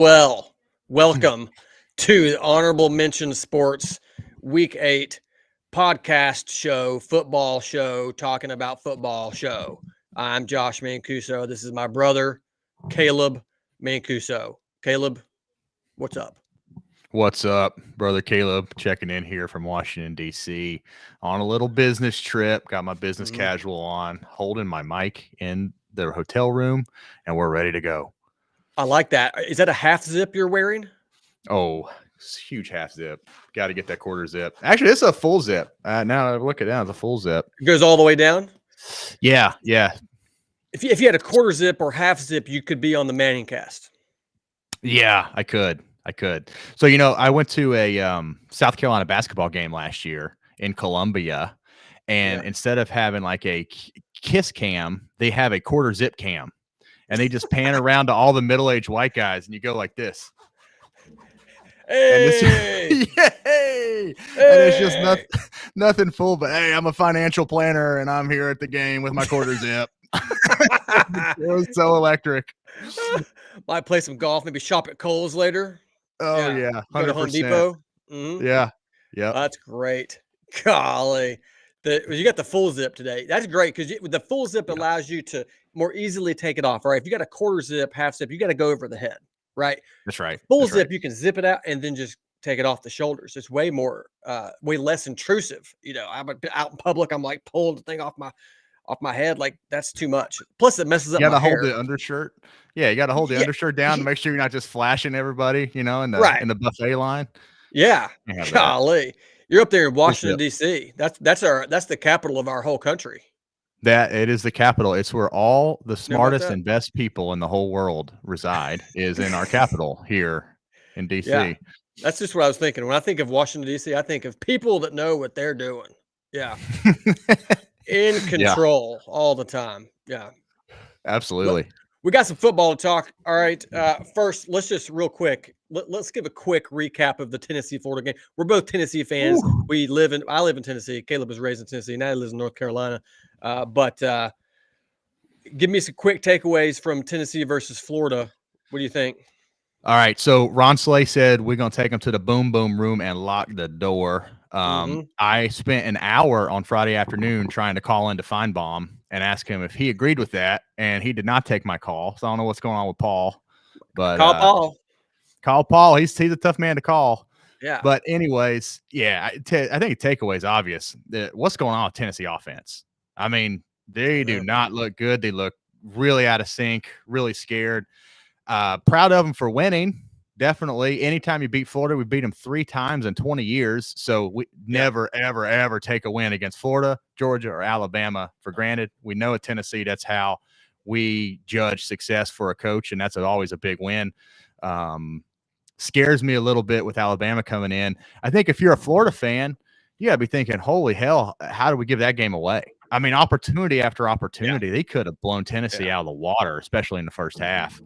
Well, welcome to the Honorable Mention Sports Week 8 podcast show, football show, talking about football show. I'm Josh Mancuso. This is my brother, Caleb Mancuso. Caleb, what's up? What's up, brother Caleb? Checking in here from Washington, D.C. on a little business trip. Got my business casual on, holding my mic in the hotel room, and we're ready to go. I like that. Is that a half zip you're wearing? Oh, it's a huge half zip. Got to get that quarter zip. Actually, it's a full zip. Now I look it down, it's a full zip. It goes all the way down? Yeah. If you had a quarter zip or half zip, you could be on the Manning cast. Yeah, I could. So, I went to a South Carolina basketball game last year in Columbia, and instead of having like a kiss cam, they have a quarter zip cam, and they just pan around to all the middle-aged white guys, and you go like this. Hey! And it's just nothing full, but hey, I'm a financial planner, and I'm here at the game with my quarter zip. It was so electric. Might play some golf, maybe shop at Kohl's later. Oh, yeah. 100%. Go to Home Depot. Mm-hmm. Yeah. That's great. Golly. You got the full zip today. That's great because the full zip allows you to more easily take it off, right? If you got a quarter zip, half zip, you got to go over the head, right? That's right. Full zip, you can zip it out and then just take it off the shoulders. It's way less intrusive. I'm out in public, I'm like pulling the thing off my head, like that's too much. Plus, it messes up. You got to hold the undershirt. Yeah, you got to hold the undershirt down to make sure you're not just flashing everybody, in the buffet line. Yeah, golly, you're up there in Washington D.C. That's the capital of our whole country. That it is the capital. It's where all the smartest and best people in the whole world reside. Is in our capital here in D.C. Yeah, that's just what I was thinking. When I think of Washington D.C., I think of people that know what they're doing. Yeah. In control all the time. Yeah. Absolutely. We got some football to talk. All right. First, let's just real quick. Let's give a quick recap of the Tennessee-Florida game. We're both Tennessee fans. Ooh. I live in Tennessee. Caleb was raised in Tennessee. Now he lives in North Carolina. But give me some quick takeaways from Tennessee versus Florida. What do you think? All right. So Ron Slay said we're going to take them to the boom room and lock the door. I spent an hour on Friday afternoon trying to call into Feinbaum and ask him if he agreed with that, and he did not take my call. So I don't know what's going on with Paul. But call Paul. He's a tough man to call. Yeah. But anyways, I think the takeaway is obvious. What's going on with Tennessee offense? I mean, they do not look good. They look really out of sync, really scared. Proud of them for winning. Definitely. Anytime you beat Florida, we beat them 3 times in 20 years. So we never, ever, ever take a win against Florida, Georgia, or Alabama for granted. We know at Tennessee, that's how we judge success for a coach, and that's always a big win. Scares me a little bit with Alabama coming in. I think if you're a Florida fan, you got to be thinking, holy hell, how do we give that game away? I mean, opportunity after opportunity. They could have blown Tennessee out of the water, especially in the first half.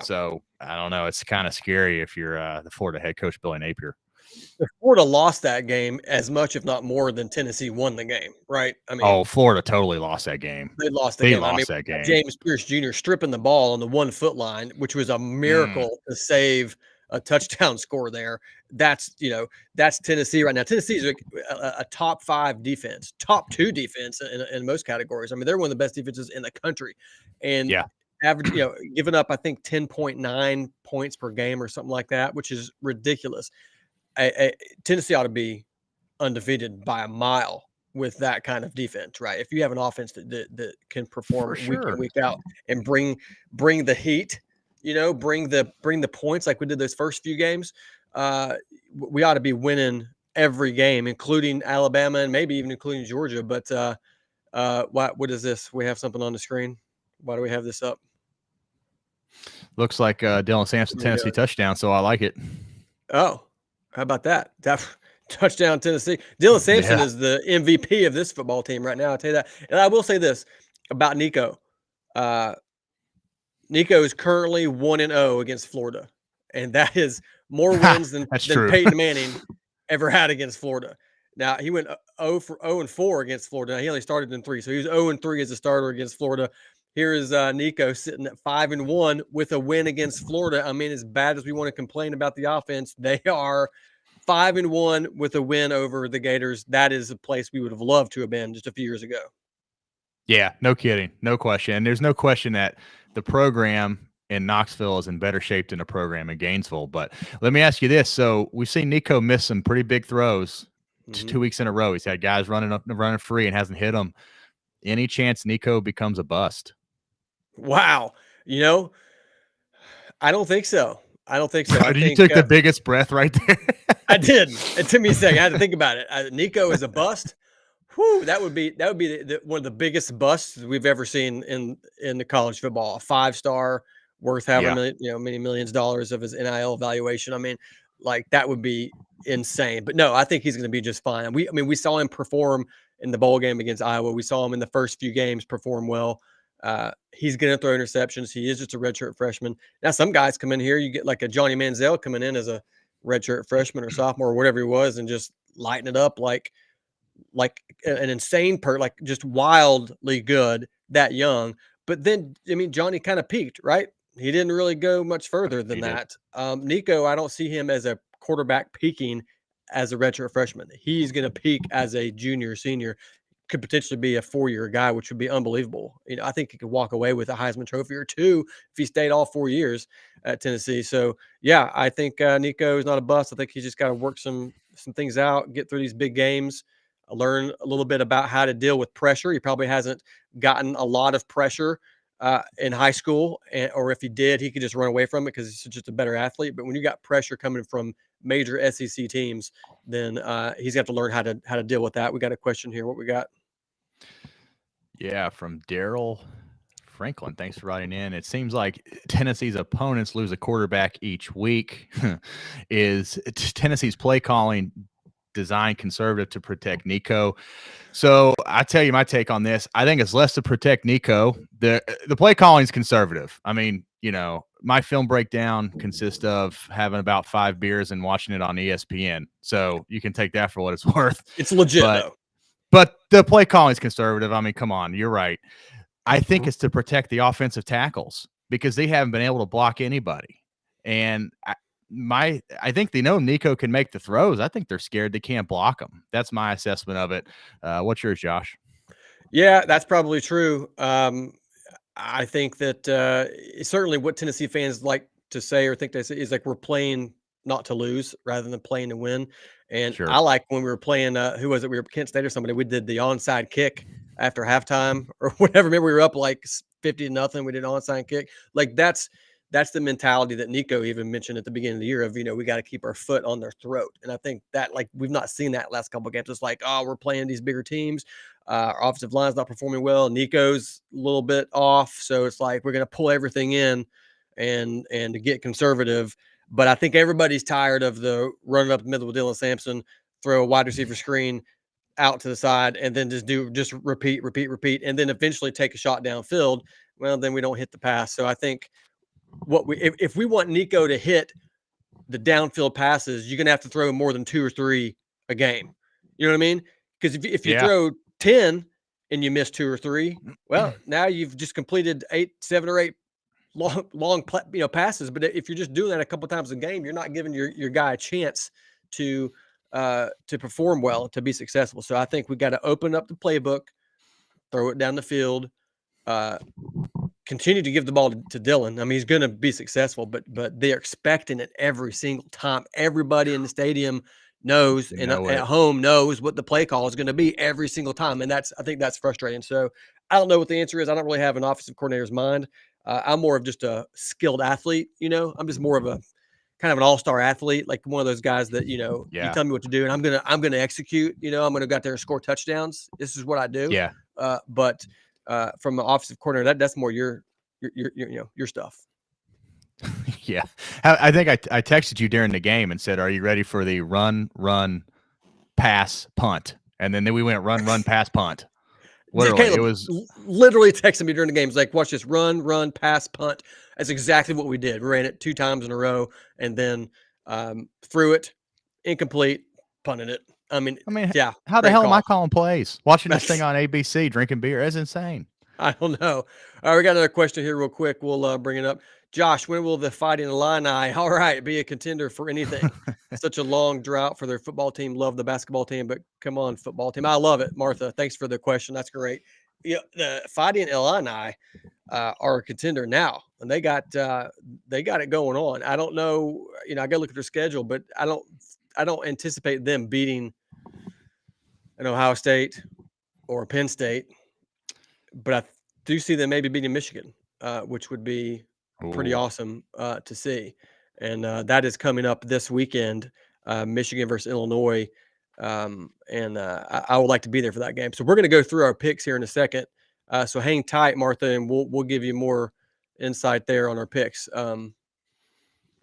So I don't know. It's kind of scary if you're the Florida head coach, Billy Napier. If Florida lost that game as much, if not more, than Tennessee won the game, right? I mean, Florida totally lost that game. They lost that game. James Pierce Jr. stripping the ball on the 1 foot line, which was a miracle to save a touchdown score there. That's Tennessee right now. Tennessee is a top 5 defense, top 2 defense in most categories. I mean, they're one of the best defenses in the country, and average, giving up, I think 10.9 points per game or something like that, which is ridiculous. Tennessee ought to be undefeated by a mile with that kind of defense, right? If you have an offense that can perform week in, week out and bring the heat, bring the points like we did those first few games, we ought to be winning every game, including Alabama and maybe even including Georgia. But what is this? We have something on the screen. Why do we have this up? Looks like Dylan Sampson Tennessee touchdown, so I like it. Oh, how about that? Touchdown Tennessee. Dylan Sampson is the MVP of this football team right now. I'll tell you that. And I will say this about Nico. Nico is currently 1-0 against Florida, and that is more wins than Peyton Manning ever had against Florida. Now, he went 0-4 against Florida. Now, he only started in 3, so he was 0-3 as a starter against Florida. here is Nico sitting at 5-1 with a win against Florida. I mean, as bad as we want to complain about the offense, they are 5-1 with a win over the Gators. That is a place we would have loved to have been just a few years ago. Yeah, no kidding. No question. And there's no question that the program in Knoxville is in better shape than the program in Gainesville. But let me ask you this. So we've seen Nico miss some pretty big throws 2 weeks in a row. He's had guys running free and hasn't hit them. Any chance Nico becomes a bust? Wow. You know, I don't think so. I don't think so. I You think took the biggest breath right there. I did. It took me a second. I had to think about it. Nico is a bust. Whew, that would be one of the biggest busts we've ever seen in the college football. A 5-star worth however Yeah. many millions of dollars of his NIL evaluation. I mean, like that would be insane. But no, I think he's going to be just fine. We saw him perform in the bowl game against Iowa. We saw him in the first few games perform well. He's going to throw interceptions. He is just a redshirt freshman. Now, some guys come in here. You get like a Johnny Manziel coming in as a redshirt freshman or sophomore or whatever he was, and just lighten it up like an insane like just wildly good that young. But then, I mean, Johnny kind of peaked, right? He didn't really go much further than that. Nico, I don't see him as a quarterback peaking as a redshirt freshman. He's going to peak as a junior, senior, could potentially be a 4-year guy, which would be unbelievable. You know, I think he could walk away with a Heisman Trophy or two if he stayed all 4 years at Tennessee. So yeah, I think Nico is not a bust. I think he's just got to work some things out, get through these big games, learn a little bit about how to deal with pressure. He probably hasn't gotten a lot of pressure in high school, or if he did, he could just run away from it because he's just a better athlete. But when you got pressure coming from major SEC teams, then he's got to learn how to deal with that. We got a question here. What we got? Yeah, from Daryl Franklin. Thanks for writing in. It seems like Tennessee's opponents lose a quarterback each week. Is Tennessee's play calling designed conservative to protect Nico? So I tell you my take on this. I think it's less to protect Nico. The play calling is conservative. I mean, you know, my film breakdown consists of having about 5 beers and watching it on ESPN. So you can take that for what it's worth. It's legit though. But the play calling is conservative. I mean, come on, you're right. I think it's to protect the offensive tackles because they haven't been able to block anybody. And I think they know Nico can make the throws. I think they're scared they can't block him. That's my assessment of it. What's yours, Josh? Yeah, that's probably true. I think that certainly what Tennessee fans like to say or think they say is like we're playing not to lose rather than playing to win. And Sure. I like when we were playing, who was it? We were Kent State or somebody. We did the onside kick after halftime or whatever. Remember, we were up like 50-0. We did an onside kick. Like that's the mentality that Nico even mentioned at the beginning of the year of, you know, we got to keep our foot on their throat. And I think that like we've not seen that last couple of games. It's like, oh, we're playing these bigger teams. Our offensive line's not performing well. Nico's a little bit off. So it's like we're going to pull everything in and to get conservative. But I think everybody's tired of the running up the middle with Dylan Sampson, throw a wide receiver screen out to the side, and then just repeat, and then eventually take a shot downfield. Well, then we don't hit the pass. So I think if we want Nico to hit the downfield passes, you're going to have to throw more than 2 or 3 a game. You know what I mean? Because if you throw 10 and you miss 2 or 3, well, now you've just completed 7 or 8 long passes. But if you're just doing that a couple times a game, you're not giving your guy a chance to perform well, to be successful. So I think we got to open up the playbook, throw it down the field, continue to give the ball to Dylan. I mean, he's going to be successful, but they're expecting it every single time. Everybody in the stadium knows and at home knows what the play call is going to be every single time. And I think that's frustrating. So I don't know what the answer is. I don't really have an offensive coordinator's mind. I'm more of just a skilled athlete. You know, I'm just more of a kind of an all-star athlete, like one of those guys that, you know, you tell me what to do and I'm going to execute, you know, I'm going to go out there and score touchdowns. This is what I do. Yeah. But from an offensive coordinator, that's more your stuff. Yeah. I think I texted you during the game and said, are you ready for the run, pass, punt? And then we went run, pass, punt. Literally, Caleb it was literally texting me during the game. He's like, watch this, run, pass, punt. That's exactly what we did. We ran it 2 times in a row and then threw it, incomplete, punted it. I mean, yeah. How the hell am I calling plays? Watching this thing on ABC, drinking beer. That's insane. I don't know. All right, we got another question here real quick. We'll bring it up. Josh, when will the Fighting Illini, all right, be a contender for anything? Such a long drought for their football team. Love the basketball team, but come on, football team. I love it. Martha, thanks for the question. That's great. Yeah, the Fighting Illini are a contender now, and they got it going on. I don't know, I got to look at their schedule, but I don't anticipate them beating an Ohio State or Penn State, but I do see them maybe beating Michigan, which would be pretty Ooh. awesome to see. And that is coming up this weekend, Michigan versus Illinois. And I would like to be there for that game. So we're going to go through our picks here in a second. So hang tight, Martha, and we'll give you more insight there on our picks.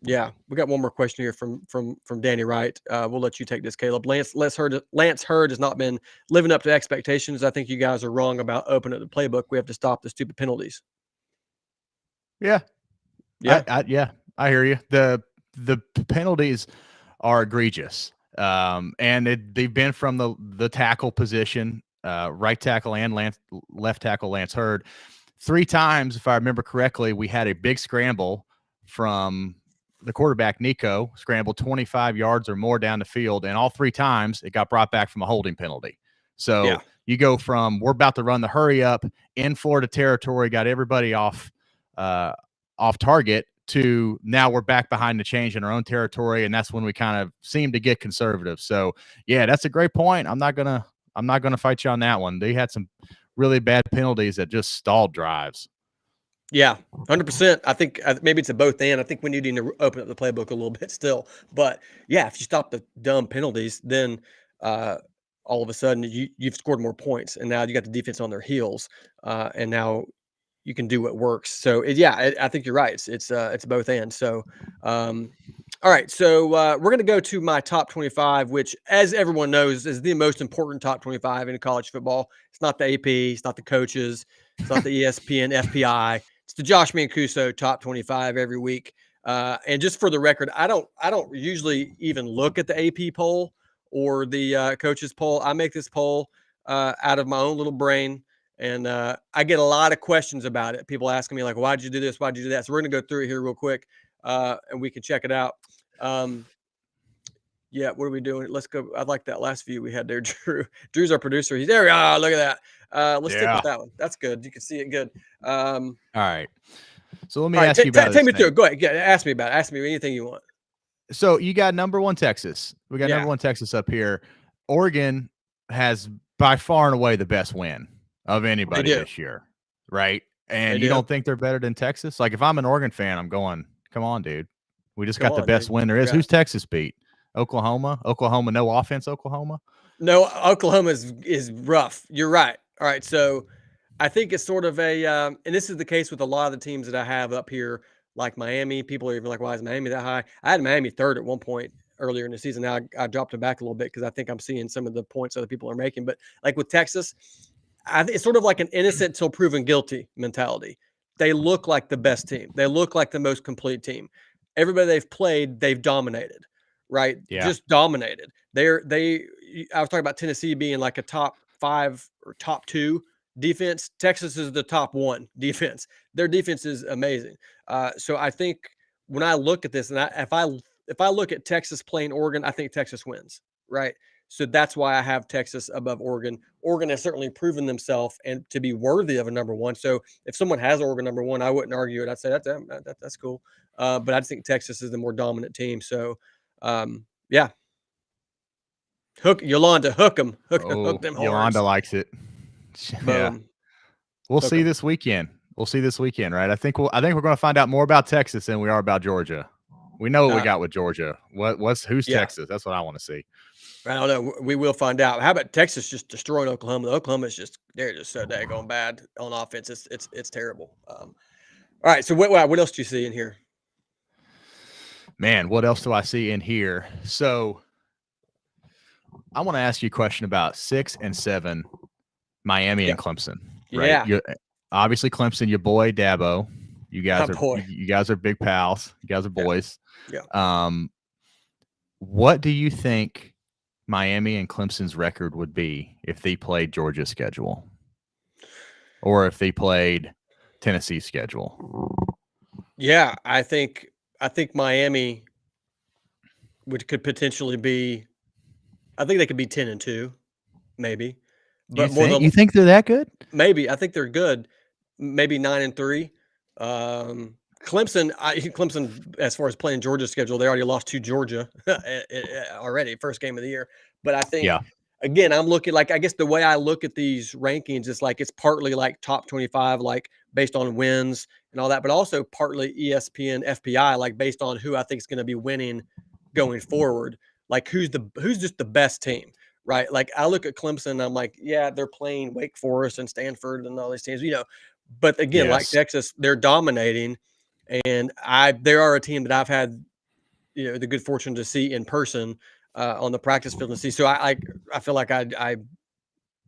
Yeah, we got one more question here from Danny Wright. We'll let you take this, Caleb. Lance Hurd has not been living up to expectations. I think you guys are wrong about opening the playbook. We have to stop the stupid penalties. Yeah. Yeah. I hear you. The penalties are egregious. And they've been from the tackle position, right tackle and left tackle Lance Hurd. 3 times, if I remember correctly, we had a big scramble from the quarterback, Nico, scrambled 25 yards or more down the field, and all 3 times it got brought back from a holding penalty. So you go from we're about to run the hurry up in Florida territory, got everybody off target, to now we're back behind the change in our own territory, and that's when we kind of seem to get conservative. So yeah, that's a great point. I'm not gonna fight you on that one. They had some really bad penalties that just stalled drives. Yeah, 100%. I think maybe it's a both and. I think we need to open up the playbook a little bit still. But yeah, if you stop the dumb penalties, then all of a sudden you've scored more points, and now you got the defense on their heels, and now you can do what works. So I think you're right. It's both and. So, all right. So we're gonna go to my top 25, which, as everyone knows, is the most important top 25 in college football. It's not the AP, it's not the coaches, it's not the ESPN FPI. It's the Josh Mancuso top 25 every week. And just for the record, I don't usually even look at the AP poll or the coaches poll. I make this poll out of my own little brain. And I get a lot of questions about it. People asking me like, why'd you do this? Why'd you do that? So we're going to go through it here real quick and we can check it out. Yeah, what are we doing? Let's go. I like that last view we had there, Drew. Drew's our producer. He's there. Ah, look at that. Let's stick with that one. That's good. You can see it good. All right. So let me ask you about take me through it. Go ahead. Yeah, ask me about it. Ask me anything you want. So you got number 1 Texas. We got number 1 Texas up here. Oregon has by far and away the best win of anybody this year, right? And you don't think they're better than Texas? Like, if I'm an Oregon fan, I'm going, come on, dude. We just got the best win there is. Who's Texas beat? Oklahoma? Oklahoma, no offense, Oklahoma? No, Oklahoma is rough. You're right. All right, so I think it's sort of a and this is the case with a lot of the teams that I have up here, like Miami. People are even like, why is Miami that high? I had Miami 3rd at one point earlier in the season. Now I dropped them back a little bit because I think I'm seeing some of the points other people are making. But like with Texas, it's sort of like an innocent till proven guilty mentality. They look like the best team. They look like the most complete team. Everybody they've played, they've dominated, right? Yeah. Just dominated. I was talking about Tennessee being like a top 5 or top 2 defense. Texas is the top 1 defense. Their defense is amazing. So I think when I look at this, and if I look at Texas playing Oregon, I think Texas wins, right? So that's why I have Texas above Oregon. Oregon has certainly proven themselves and to be worthy of a number 1. So if someone has Oregon number 1, I wouldn't argue it. I'd say that's cool. But I just think Texas is the more dominant team. So yeah. Yolanda, hook them. Hook them horns. Yolanda likes it. Yeah. We'll see this weekend. Right? I think we're going to find out more about Texas than we are about Georgia. We know what we got with Georgia. Who's Texas? That's what I want to see. I don't know. We will find out. How about Texas just destroying Oklahoma? Oklahoma's they're just so daggone bad on offense. It's terrible. All right. So what else do you see in here? Man, what else do I see in here? So I want to ask you a question about 6 and 7, Miami and Clemson. Right? Yeah. Obviously, Clemson, your boy Dabo. You guys are big pals. You guys are boys. Yeah. What do you think Miami and Clemson's record would be if they played Georgia's schedule? or if they played Tennessee's schedule. Yeah, I think Miami could potentially be. I think they could be 10-2, maybe, You but more think than they're that good? maybe I think they're good. Maybe 9-3. Clemson, Clemson, as far as playing Georgia's schedule, they already lost to Georgia already, first game of the year. But I think Yeah. again, I'm looking like I guess the way I look at these rankings is like it's partly like top 25, like based on wins and all that, but also partly ESPN FPI, like based on who I think is going to be winning going forward. Like who's just the best team, right? Like I look at Clemson, and I'm like, yeah, they're playing Wake Forest and Stanford and all these teams, but again, like Yes. Texas, they're dominating, and they are a team that I've had the good fortune to see in person on the practice field and see. So I feel like I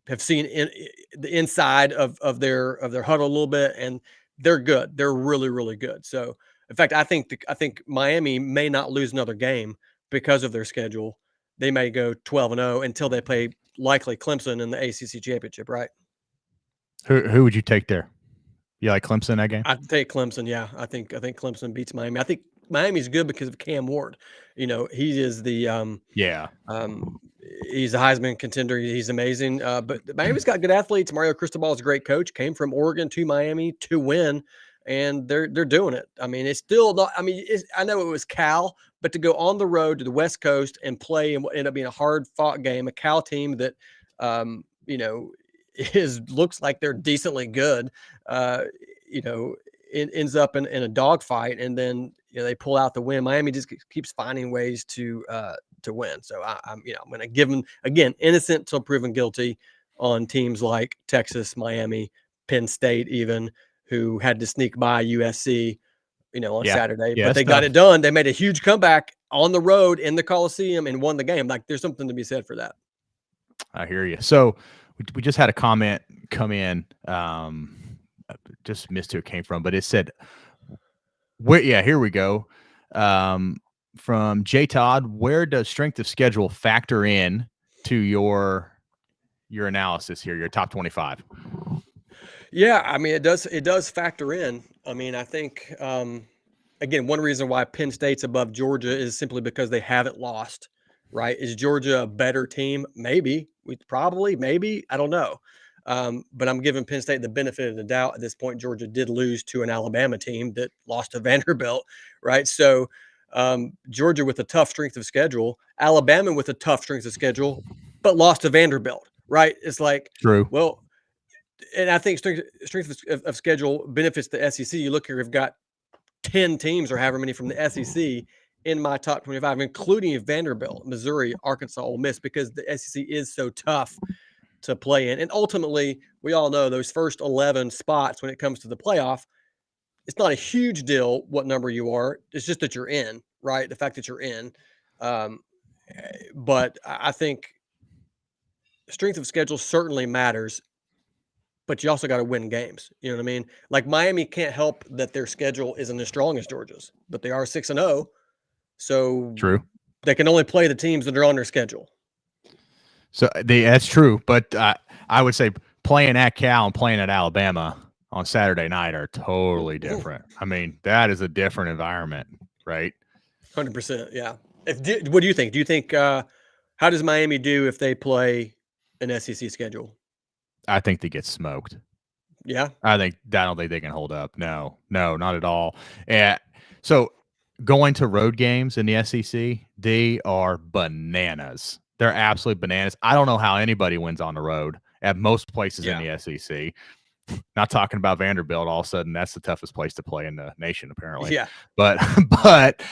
have seen the inside of their huddle a little bit, and they're good. They're really really good. So in fact, I think Miami may not lose another game because of their schedule. They may go 12-0 until they play likely Clemson in the ACC championship. Right? Who would you take there? You like Clemson in that game? I'd take Clemson. Yeah, I think Clemson beats Miami. I think Miami's good because of Cam Ward. He is the Yeah. he's a Heisman contender. He's amazing. But Miami's got good athletes. Mario Cristobal is a great coach. Came from Oregon to Miami to win, and they're doing it. I mean, it's still not. I mean, I know it was Cal, but to go on the road to the West Coast and play in what ended up being a hard fought game, a Cal team that is looks like they're decently good. Uh, it ends up in a dogfight, and then they pull out the win. Miami just keeps finding ways to win. So I'm going to give them again innocent till proven guilty on teams like Texas, Miami, Penn State, even who had to sneak by USC, on Saturday, Yeah, but they got it done. They made a huge comeback on the road in the Coliseum and won the game. Like there's something to be said for that. I hear you. So we just had a comment come in. Just missed who it came from, but it said, here we go. From J Todd, where does strength of schedule factor in to your analysis here, your top 25? Yeah, I mean it does factor in. I mean, I think again, one reason why Penn State's above Georgia is simply because they haven't lost, right? Is Georgia a better team? Maybe. Maybe. I don't know. But I'm giving Penn State the benefit of the doubt at this point. Georgia did lose to an Alabama team that lost to Vanderbilt, right? So Georgia with a tough strength of schedule, Alabama with a tough strength of schedule, but lost to Vanderbilt, right? It's like, True. well, and I think strength of schedule benefits the SEC. You look here, we've got 10 teams or however many from the SEC in my top 25, including Vanderbilt, Missouri, Arkansas, Ole Miss, because the SEC is so tough to play in. And ultimately, we all know those first 11 spots when it comes to the playoff, it's not a huge deal what number you are. It's just that you're in, right? The fact that you're in. But I think strength of schedule certainly matters, but you also got to win games. You know what I mean? Like Miami can't help that their schedule isn't as strong as Georgia's, but they are 6-0. So True. they can only play the teams that are on their schedule. So that's true, but I would say playing at Cal and playing at Alabama on Saturday night are totally different. I mean, that is a different environment, right? 100%. Yeah. What do you think? Do you think how does Miami do if they play an SEC schedule? I think they get smoked. Yeah. I don't think they can hold up. No, not at all. Yeah. So going to road games in the SEC, they are bananas. They're absolute bananas. I don't know how anybody wins on the road at most places in the SEC. Not talking about Vanderbilt. All of a sudden, that's the toughest place to play in the nation, apparently. Yeah. But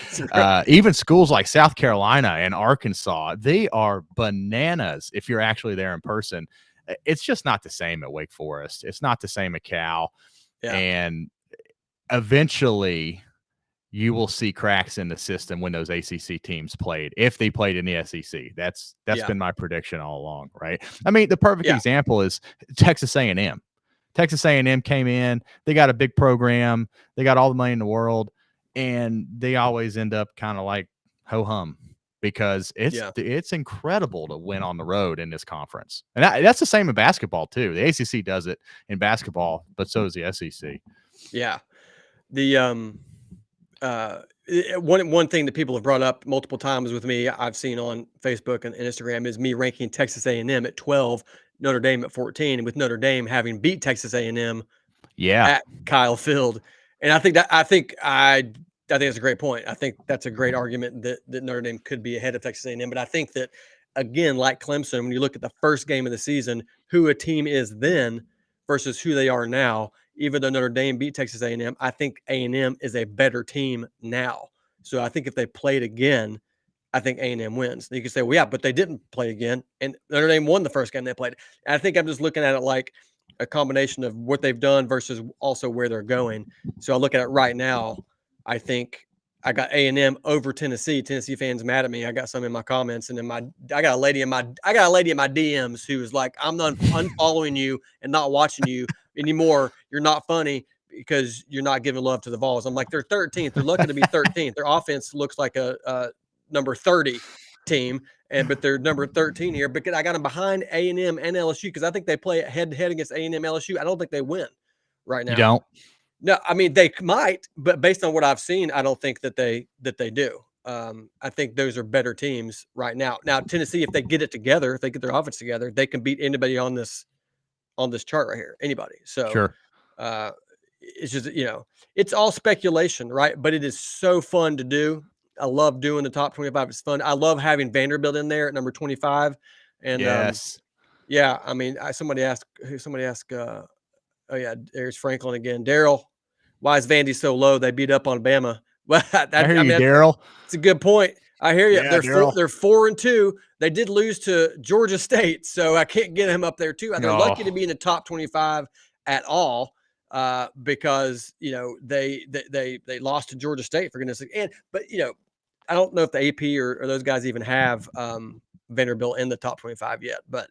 even schools like South Carolina and Arkansas, they are bananas if you're actually there in person. It's just not the same at Wake Forest. It's not the same at Cal. Yeah. And eventually you will see cracks in the system when those ACC teams played, if they played in the SEC. That's been my prediction all along, right? I mean, the perfect example is Texas A&M. Texas A&M came in. They got a big program. They got all the money in the world, and they always end up kind of like ho-hum because Yeah. it's incredible to win on the road in this conference. And that's the same in basketball too. The ACC does it in basketball, but so does the SEC. Yeah. The one thing that people have brought up multiple times with me, I've seen on Facebook and Instagram, is me ranking Texas A&M at 12, Notre Dame at 14, and with Notre Dame having beat Texas A&M Yeah. at Kyle Field. And I think that's a great point. I think that's a great argument that Notre Dame could be ahead of Texas A&M. But I think that, again, like Clemson, when you look at the first game of the season, who a team is then versus who they are now, even though Notre Dame beat Texas A&M, I think A&M is a better team now. So I think if they played again, I think A&M wins. You can say, well, yeah, but they didn't play again, and Notre Dame won the first game they played. And I think I'm just looking at it like a combination of what they've done versus also where they're going. So I look at it right now. I think I got A&M over Tennessee. Tennessee fans mad at me. I got some in my comments, and I got a lady in my DMs who was like, "I'm unfollowing you and not watching you anymore. You're not funny because you're not giving love to the Vols." I'm like, they're 13th. They're lucky to be 13th. Their offense looks like a number 30 team, but they're number 13 here. Because I got them behind A&M and LSU because I think they play head to head against A&M LSU. I don't think they win right now. You don't? No, I mean they might, but based on what I've seen, I don't think that they do. I think those are better teams right now. Now Tennessee, if they get it together, if they get their offense together, they can beat anybody on this chart right here. Anybody. So Sure. it's just, it's all speculation, right? But it is so fun to do. I love doing the top 25. It's fun. I love having Vanderbilt in there at number 25. And Yes. yeah, I mean, somebody asked, oh yeah, there's Franklin again. Daryl, why is Vandy so low? They beat up on Bama. Well, I hear you, Daryl. It's a good point. I hear you. Yeah, They're Daryl. they're 4-2. They did lose to Georgia State, so I can't get him up there too. They're lucky to be in the top 25 at all, because they lost to Georgia State, for goodness sake. But I don't know if the AP or those guys even have Vanderbilt in the top 25 yet, but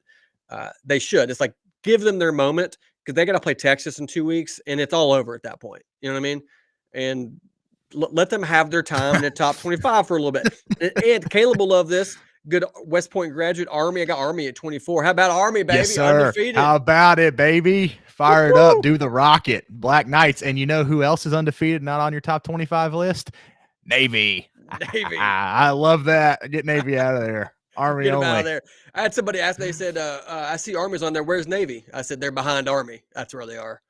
they should. It's like, give them their moment, because they got to play Texas in 2 weeks, and it's all over at that point. You know what I mean? And let them have their time in the top 25 for a little bit. And Caleb will love this. Good West Point graduate, Army. I got Army at 24. How about Army, baby? Yes, sir. Undefeated. How about it, baby? Fire it up. Do the rocket. Black Knights. And you know who else is undefeated, not on your top 25 list? Navy. Navy. I love that. Get Navy out of there. Army Get only. them out of there. I had somebody ask. They said, "I see Army's on there. Where's Navy?" I said, "They're behind Army. That's where they are."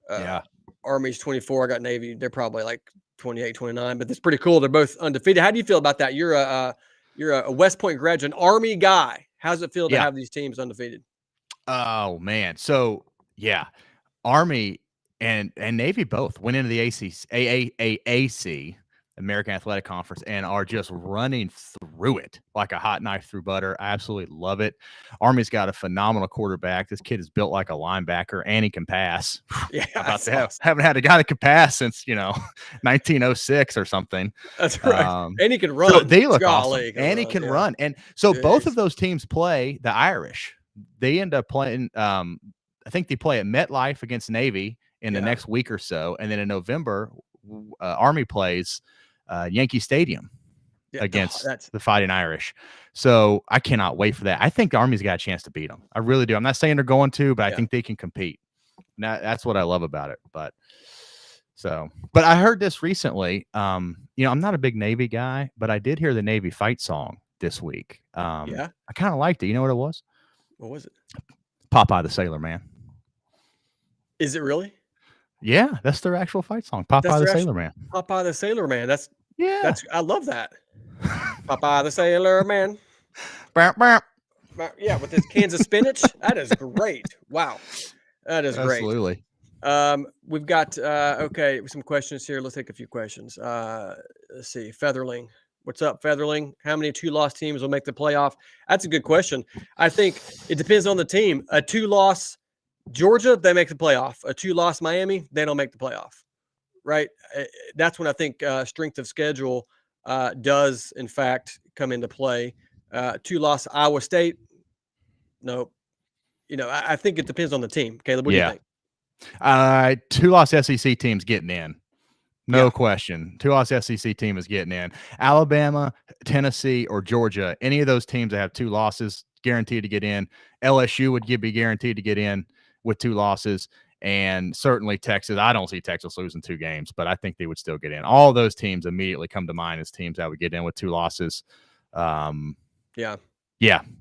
Yeah. Army's 24. I got Navy. They're probably like 28, 29. But it's pretty cool. They're both undefeated. How do you feel about that? You're a West Point graduate, an Army guy. How's it feel to have these teams undefeated? Oh man. So yeah, Army and Navy both went into the AAC, American Athletic Conference, and are just running through it like a hot knife through butter. I absolutely love it. Army's got a phenomenal quarterback. This kid is built like a linebacker, and he can pass. Yeah, about that. Awesome. Haven't had a guy that can pass since 1906 or something. That's right. And he can run. So they look awesome, and he can run. And so both of those teams play the Irish. They end up playing. I think they play at MetLife against Navy in the next week or so, and then in November, Army plays Yankee Stadium against the Fighting Irish. So I cannot wait for that. I think Army's got a chance to beat them. I really do. I'm not saying they're going to, but I think they can compete. That's what I love about it. But I heard this recently. I'm not a big Navy guy, but I did hear the Navy fight song this week. I kind of liked it. You know what it was? What was it? Popeye the Sailor Man. Is it really? Yeah, that's their actual fight song. Popeye the Sailor Man. Popeye the Sailor Man. I love that. Popeye the Sailor Man. Yeah, with his cans of spinach. That is great. Wow. That is great. Absolutely. We've got some questions here. Let's take a few questions. Let's see. Featherling. What's up, Featherling? How many 2-loss teams will make the playoff? That's a good question. I think it depends on the team. A 2-loss Georgia, they make the playoff. A 2-loss Miami, they don't make the playoff. Right? That's when I think strength of schedule does, in fact, come into play. 2-loss Iowa State, nope. I think it depends on the team. Caleb, what do you think? 2-loss SEC teams getting in. No question. 2-loss SEC team is getting in. Alabama, Tennessee, or Georgia, any of those teams that have 2 losses guaranteed to get in. LSU would be guaranteed to get in with 2 losses. And certainly Texas. I don't see Texas losing 2 games, but I think they would still get in. All those teams immediately come to mind as teams that would get in with 2 losses. Yeah,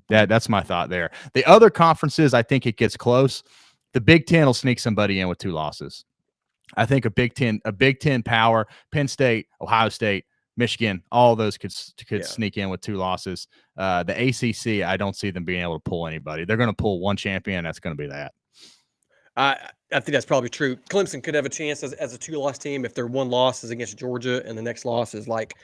that's my thought there. The other conferences, I think it gets close. The Big Ten will sneak somebody in with 2 losses. I think a Big Ten power, Penn State, Ohio State, Michigan, all those could sneak in with 2 losses. The ACC, I don't see them being able to pull anybody. They're going to pull one champion. That's going to be that. I think that's probably true. Clemson could have a chance as a 2-loss team if their one loss is against Georgia and the next loss is like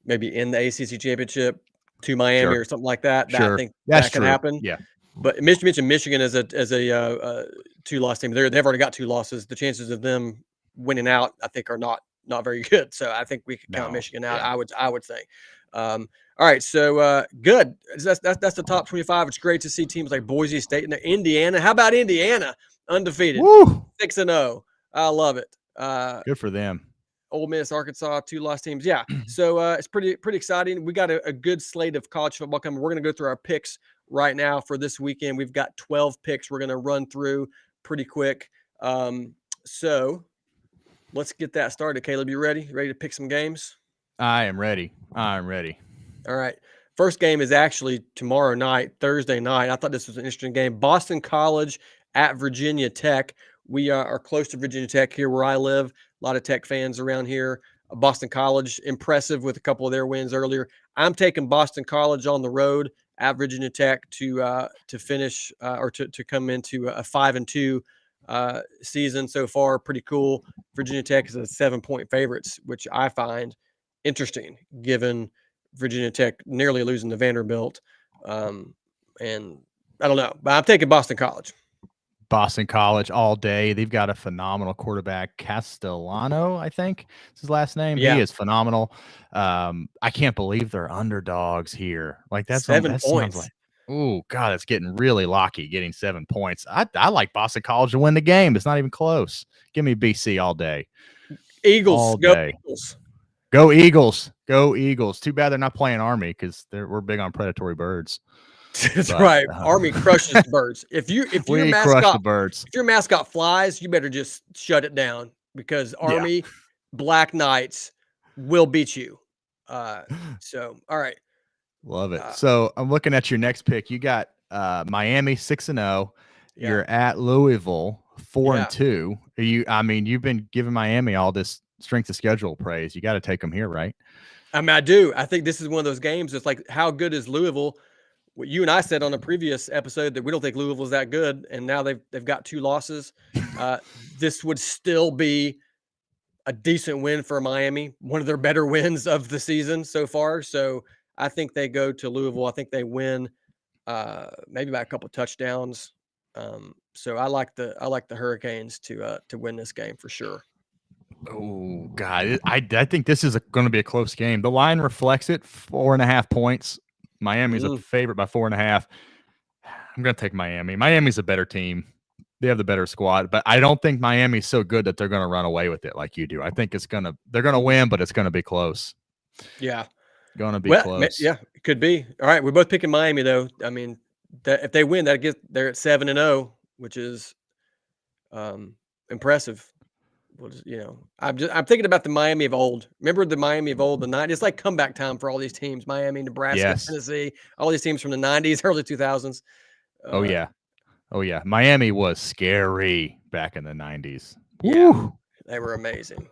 maybe in the ACC championship to Miami or something like that. I think that could happen. Yeah. But you mentioned Michigan as a 2-loss team. They've already got 2 losses. The chances of them winning out, I think, are not very good. So I think we could count Michigan out. Yeah. I would say. All right, so good. That's the top 25. It's great to see teams like Boise State and Indiana. How about Indiana? Undefeated, 6-0. I love it. Good for them. Ole Miss, Arkansas, 2-loss teams. Yeah, so it's pretty exciting. We got a good slate of college football coming. We're going to go through our picks right now for this weekend. We've got 12 picks we're going to run through pretty quick. So let's get that started. Caleb, you ready? Ready to pick some games? I am ready. I'm ready. All right. First game is actually tomorrow night, Thursday night. I thought this was an interesting game. Boston College at Virginia Tech. We are close to Virginia Tech here where I live. A lot of Tech fans around here. Boston College, impressive with a couple of their wins earlier. I'm taking Boston College on the road at Virginia Tech to finish or to come into a 5-2 season so far. Pretty cool. Virginia Tech is a 7-point favorites, which I find interesting given Virginia Tech nearly losing to Vanderbilt. And I don't know, but I'm taking Boston College. Boston College all day. They've got a phenomenal quarterback, Castellano, I think is his last name. Yeah. He is phenomenal. I can't believe they're underdogs here. Like that's 7 points. Like, oh God, it's getting really locky getting 7 points. I like Boston College to win the game. It's not even close. Give me BC all day. Eagles. All day. Go Eagles. Go Eagles. Too bad they're not playing Army because we're big on predatory birds. That's right. Army crushes the birds. If your mascot flies, you better just shut it down because Army Black Knights will beat you. So all right. Love it. So I'm looking at your next pick. You got Miami 6-0. You're at Louisville 4-2. You've been giving Miami all this strength of schedule praise. You got to take them here, right? I do. I think this is one of those games. It's like, how good is Louisville? What you and I said on a previous episode that we don't think Louisville's that good, and now they've got 2 losses. This would still be a decent win for Miami, one of their better wins of the season so far. So I think they go to Louisville. I think they win maybe by a couple of touchdowns. So I like the Hurricanes to win this game for sure. Oh God, I think this is going to be a close game. The line reflects it, 4.5 points. Miami's a favorite by 4.5. I'm going to take Miami. Miami's a better team. They have the better squad, but I don't think Miami's so good that they're going to run away with it like you do. I think they're going to win, but it's going to be close. Yeah. Going to be close. Yeah, it could be. All right. We're both picking Miami though. I mean, if they win, they're at 7-0, which is impressive. I'm thinking about the Miami of old. Remember the Miami of old, the 90s? It's like comeback time for all these teams: Miami, Nebraska, Tennessee, all these teams from the 90s, early 2000s. Oh yeah. Miami was scary back in the 90s. Yeah, Woo. They were amazing.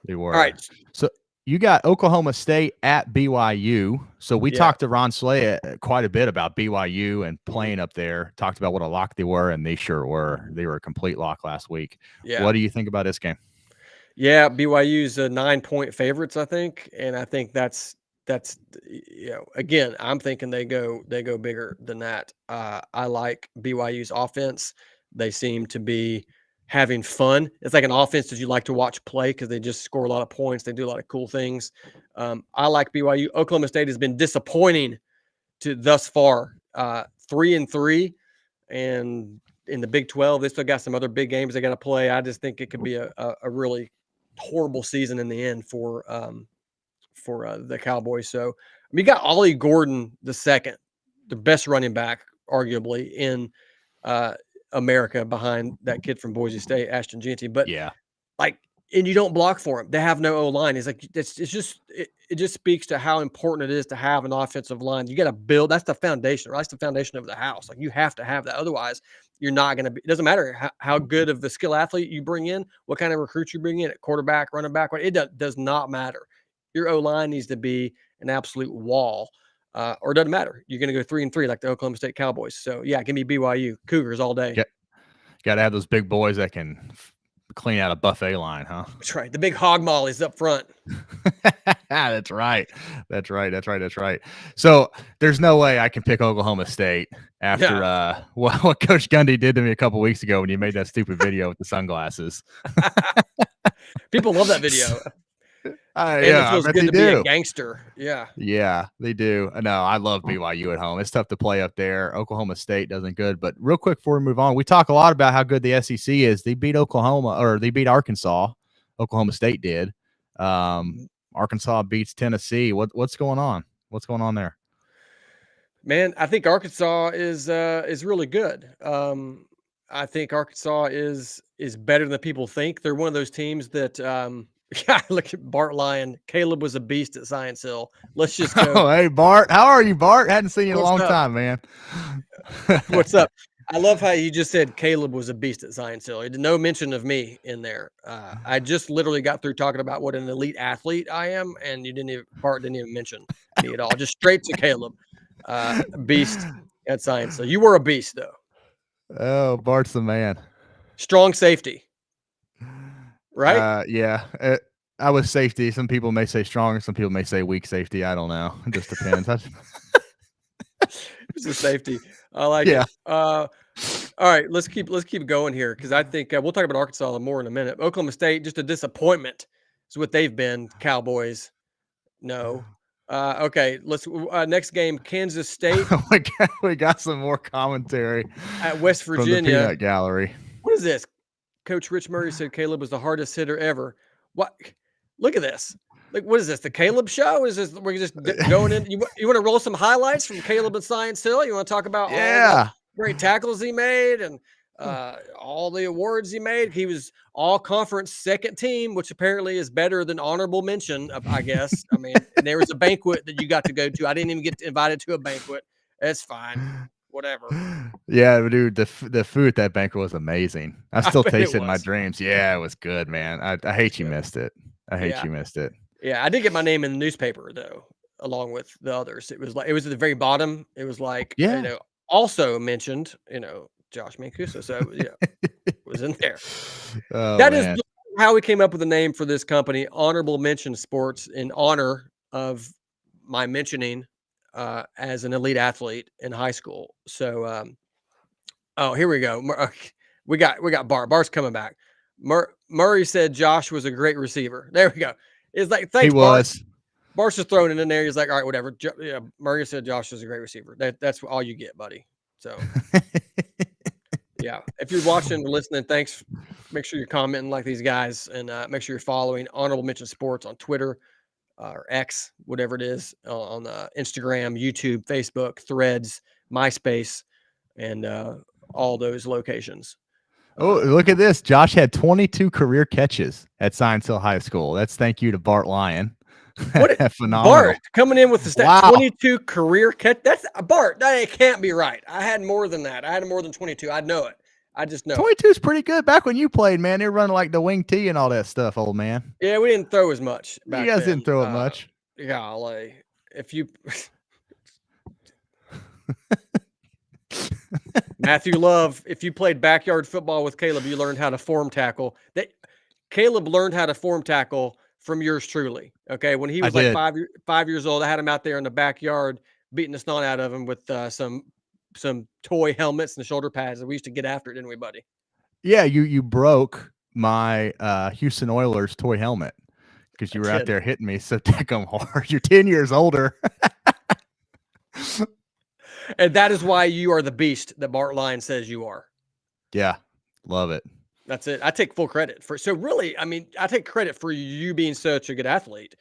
They were. All right. So you got Oklahoma State at BYU. So we talked to Ron Slay quite a bit about BYU and playing up there. Talked about what a lock they were, and they sure were. They were a complete lock last week. Yeah. What do you think about this game? Yeah, BYU's 9-point favorites, I think, and I think that's again, I'm thinking they go bigger than that. I like BYU's offense. They seem to be having fun. It's like an offense that you like to watch play because they just score a lot of points. They do a lot of cool things. I like BYU. Oklahoma State has been disappointing thus far. 3-3, and in the Big 12, they still got some other big games they got to play. I just think it could be a really horrible season in the end for the Cowboys. So you got Ollie Gordon the second, the best running back arguably in America behind that kid from Boise State, Ashton Jeanty. But Yeah. like, and you don't block for him. They have no O line. It's like it's just it just speaks to how important it is to have an offensive line. You got to build. That's the foundation. Right? That's the foundation of the house. Like you have to have that. Otherwise, you're not going to be. It doesn't matter how good of the skill athlete you bring in, what kind of recruit you bring in at quarterback, running back. It does not matter. Your O line needs to be an absolute wall. Or it doesn't matter. You're going to go 3-3 like the Oklahoma State Cowboys. So yeah, give me BYU Cougars all day. Got to have those big boys that can clean out a buffet line, huh? That's right. The big hog mollies up front. That's right. That's right. So there's no way I can pick Oklahoma State after what Coach Gundy did to me a couple weeks ago when you made that stupid video with the sunglasses. People love that video. And yeah, it feels good to be a gangster. Yeah, they do. No, I love BYU at home. It's tough to play up there. Oklahoma State doesn't good. But real quick before we move on, we talk a lot about how good the SEC is. They beat they beat Arkansas. Oklahoma State did. Arkansas beats Tennessee. What's going on? What's going on there? Man, I think Arkansas is really good. I think Arkansas is better than people think. They're one of those teams that look at Bart Lyon. Caleb was a beast at Science Hill. Let's just go. Oh, hey Bart, how are you, Bart? Hadn't seen you in a long time, man. What's up? I love how you just said Caleb was a beast at Science Hill. No mention of me in there. I just literally got through talking about what an elite athlete I am, and Bart didn't even mention me at all. Just straight to Caleb, beast at Science Hill. You were a beast, though. Oh, Bart's the man. Strong safety, right? Yeah. I was safety. Some people may say strong, some people may say weak safety. I don't know. It just depends. It's a safety. I like it. All right, let's keep going here because I think we'll talk about Arkansas more in a minute. Oklahoma State, just a disappointment is what they've been. Cowboys, no. Okay, let's next game, Kansas State. we got some more commentary at West Virginia. From the Peanut Gallery. What is this? Coach Rich Murray said Caleb was the hardest hitter ever. What? Look at this. Like, what is this? The Caleb show? Is this we're just going in? You want to roll some highlights from Caleb and Science Hill? You want to talk about all the great tackles he made and all the awards he made? He was all conference second team, which apparently is better than honorable mention, I guess. I mean, and there was a banquet that you got to go to. I didn't even get invited to a banquet. That's fine. Whatever. Yeah, dude, the food at that banquet was amazing. I still taste it in my dreams. Yeah, it was good, man. I hate you missed it. I hate you missed it. Yeah, I did get my name in the newspaper though, along with the others. It was at the very bottom. It was like, also mentioned, Josh Mancuso. So it was in there. That is how we came up with the name for this company, Honorable Mention Sports, in honor of my mentioning as an elite athlete in high school. So, here we go. We got Bart. Bart's coming back. Murray said Josh was a great receiver. There we go. It's like, thanks, he was. Bart. Bart's just throwing it in there. He's like, all right, whatever. Murray said Josh was a great receiver. That's all you get, buddy. So, yeah. If you're watching or listening, thanks. Make sure you're commenting like these guys, and make sure you're following Honorable Mention Sports on Twitter or X, whatever it is, on Instagram, YouTube, Facebook, Threads, MySpace, and all those locations. Oh, look at this. Josh had 22 career catches at Science Hill High School. That's thank you to Bart Lyon. What phenomenal. Bart coming in with the stat 22 career catch. That's Bart. That can't be right. I had more than that. I had more than 22. I know it. I just know 22 is pretty good. Back when you played, man, they were running like the wing tee and all that stuff, old man. Yeah, we didn't throw as much. You guys didn't throw it much. Golly. If you Matthew Love, if you played backyard football with Caleb, you learned how to form tackle. Caleb learned how to form tackle from yours truly. Okay. When he was like 5 years old, I had him out there in the backyard beating the snot out of him with some toy helmets and shoulder pads. And we used to get after it, didn't we, buddy? Yeah, you broke my Houston Oilers toy helmet because you were out there hitting me so damn hard. You're 10 years older. And that is why you are the beast that Bart Lyon says you are. Yeah, love it. That's it. I take full credit for. So really, I mean, I take credit for you being such a good athlete,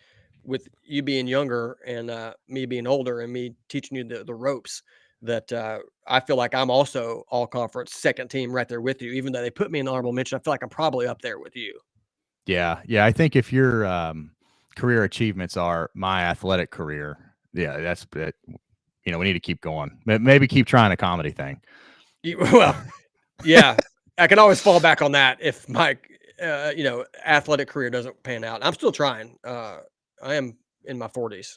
with you being younger and me being older, and me teaching you the ropes. That I feel like I'm also all conference second team right there with you. Even though they put me in the honorable mention, I feel like I'm probably up there with you. Yeah, yeah. I think if your career achievements are my athletic career, yeah, that's it. You know, we need to keep going. Maybe keep trying a comedy thing. Well, yeah, I can always fall back on that if my athletic career doesn't pan out. I'm still trying. I am in my 40s,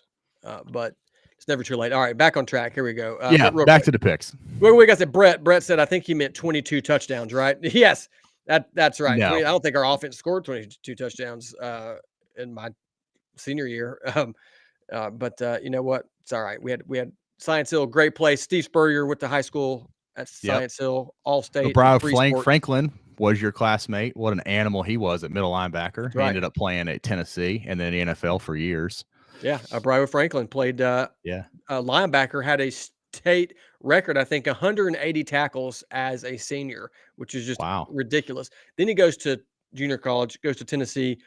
but it's never too late. All right, back on track. Here we go. Yeah, Real back quick. to the picks. Well, we got that Brett said I think he meant 22 touchdowns, right? Yes, that's right. No, 20. I don't think our offense scored 22 touchdowns in my senior year. But you know what? It's all right. We had Science Hill, great place. Steve Spurrier went to high school at yep. Science Hill, all state and O'Brien free sport. Franklin was your classmate. What an animal he was at middle linebacker. That's He right. ended up playing at Tennessee and then the NFL for years. Yeah, Brian Franklin played Yeah. linebacker, had a state record, I think 180 tackles as a senior, which is just Wow. ridiculous. Then he goes to junior college, goes to Tennessee,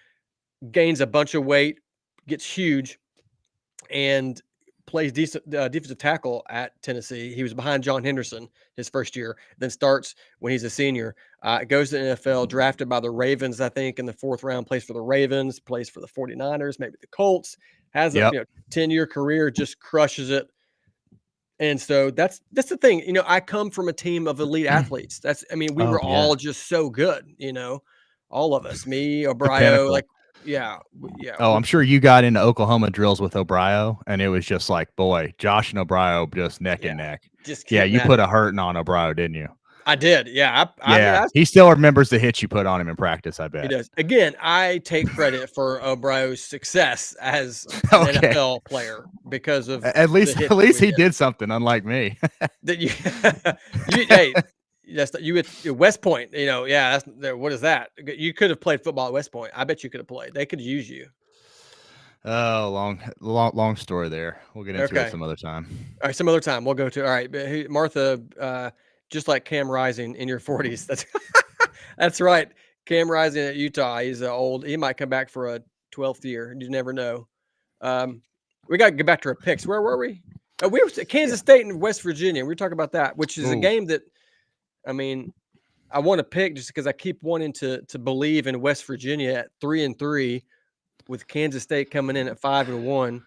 gains a bunch of weight, gets huge, and plays decent defensive tackle at Tennessee. He was behind John Henderson his first year, then starts when he's a senior. Goes to the NFL, drafted by the Ravens, I think, in the 4th round, plays for the Ravens, plays for the 49ers, maybe the Colts, has a Yep. 10-year career, just crushes it. And so that's the thing. I come from a team of elite athletes. We Oh were yeah. all just so good, all of us, me, The O'Brien, pinnacle. like, yeah, yeah. Oh, I'm sure you got into Oklahoma drills with O'Brien, and it was just like, boy, Josh and O'Brien just neck and Yeah, neck. just Yeah, hitting you at put it. a hurting on O'Brien, didn't you? I did. Yeah. Yeah, he still remembers the hits you put on him in practice, I He bet. does. Again, I take credit for O'Brien's success as an Okay. NFL player because of At the least hits that we he did. did something, unlike me. That hey, you at West Point, yeah, what is that? You could have played football at West Point. I bet you could have played. They could use you. Oh, long story there. We'll get into it Okay. some other time. All right, some other time we'll go to. All right, but Martha, just like Cam Rising in your 40s. That's that's right. Cam Rising at Utah. He's old. He might come back for a 12th year. You never know. We got to get back to our picks. Where were we? We were Kansas State and West Virginia. We were talking about that, which is a game that, I want to pick just because I keep wanting to believe in West Virginia at 3-3, with Kansas State coming in at 5-1.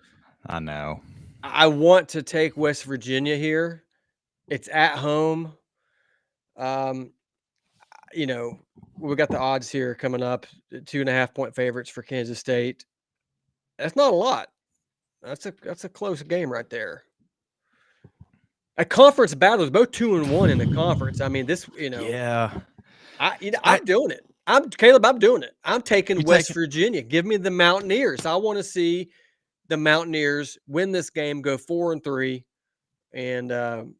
I know. I want to take West Virginia here. It's at home. We got the odds here coming up, 2.5-point favorites for Kansas State. That's not a lot. That's a close game right there. A conference battle is both 2-1 in the conference. Yeah. I'm doing it. I'm doing it. I'm taking West taking Virginia. Give me the Mountaineers. I want to see the Mountaineers win this game, go 4-3, and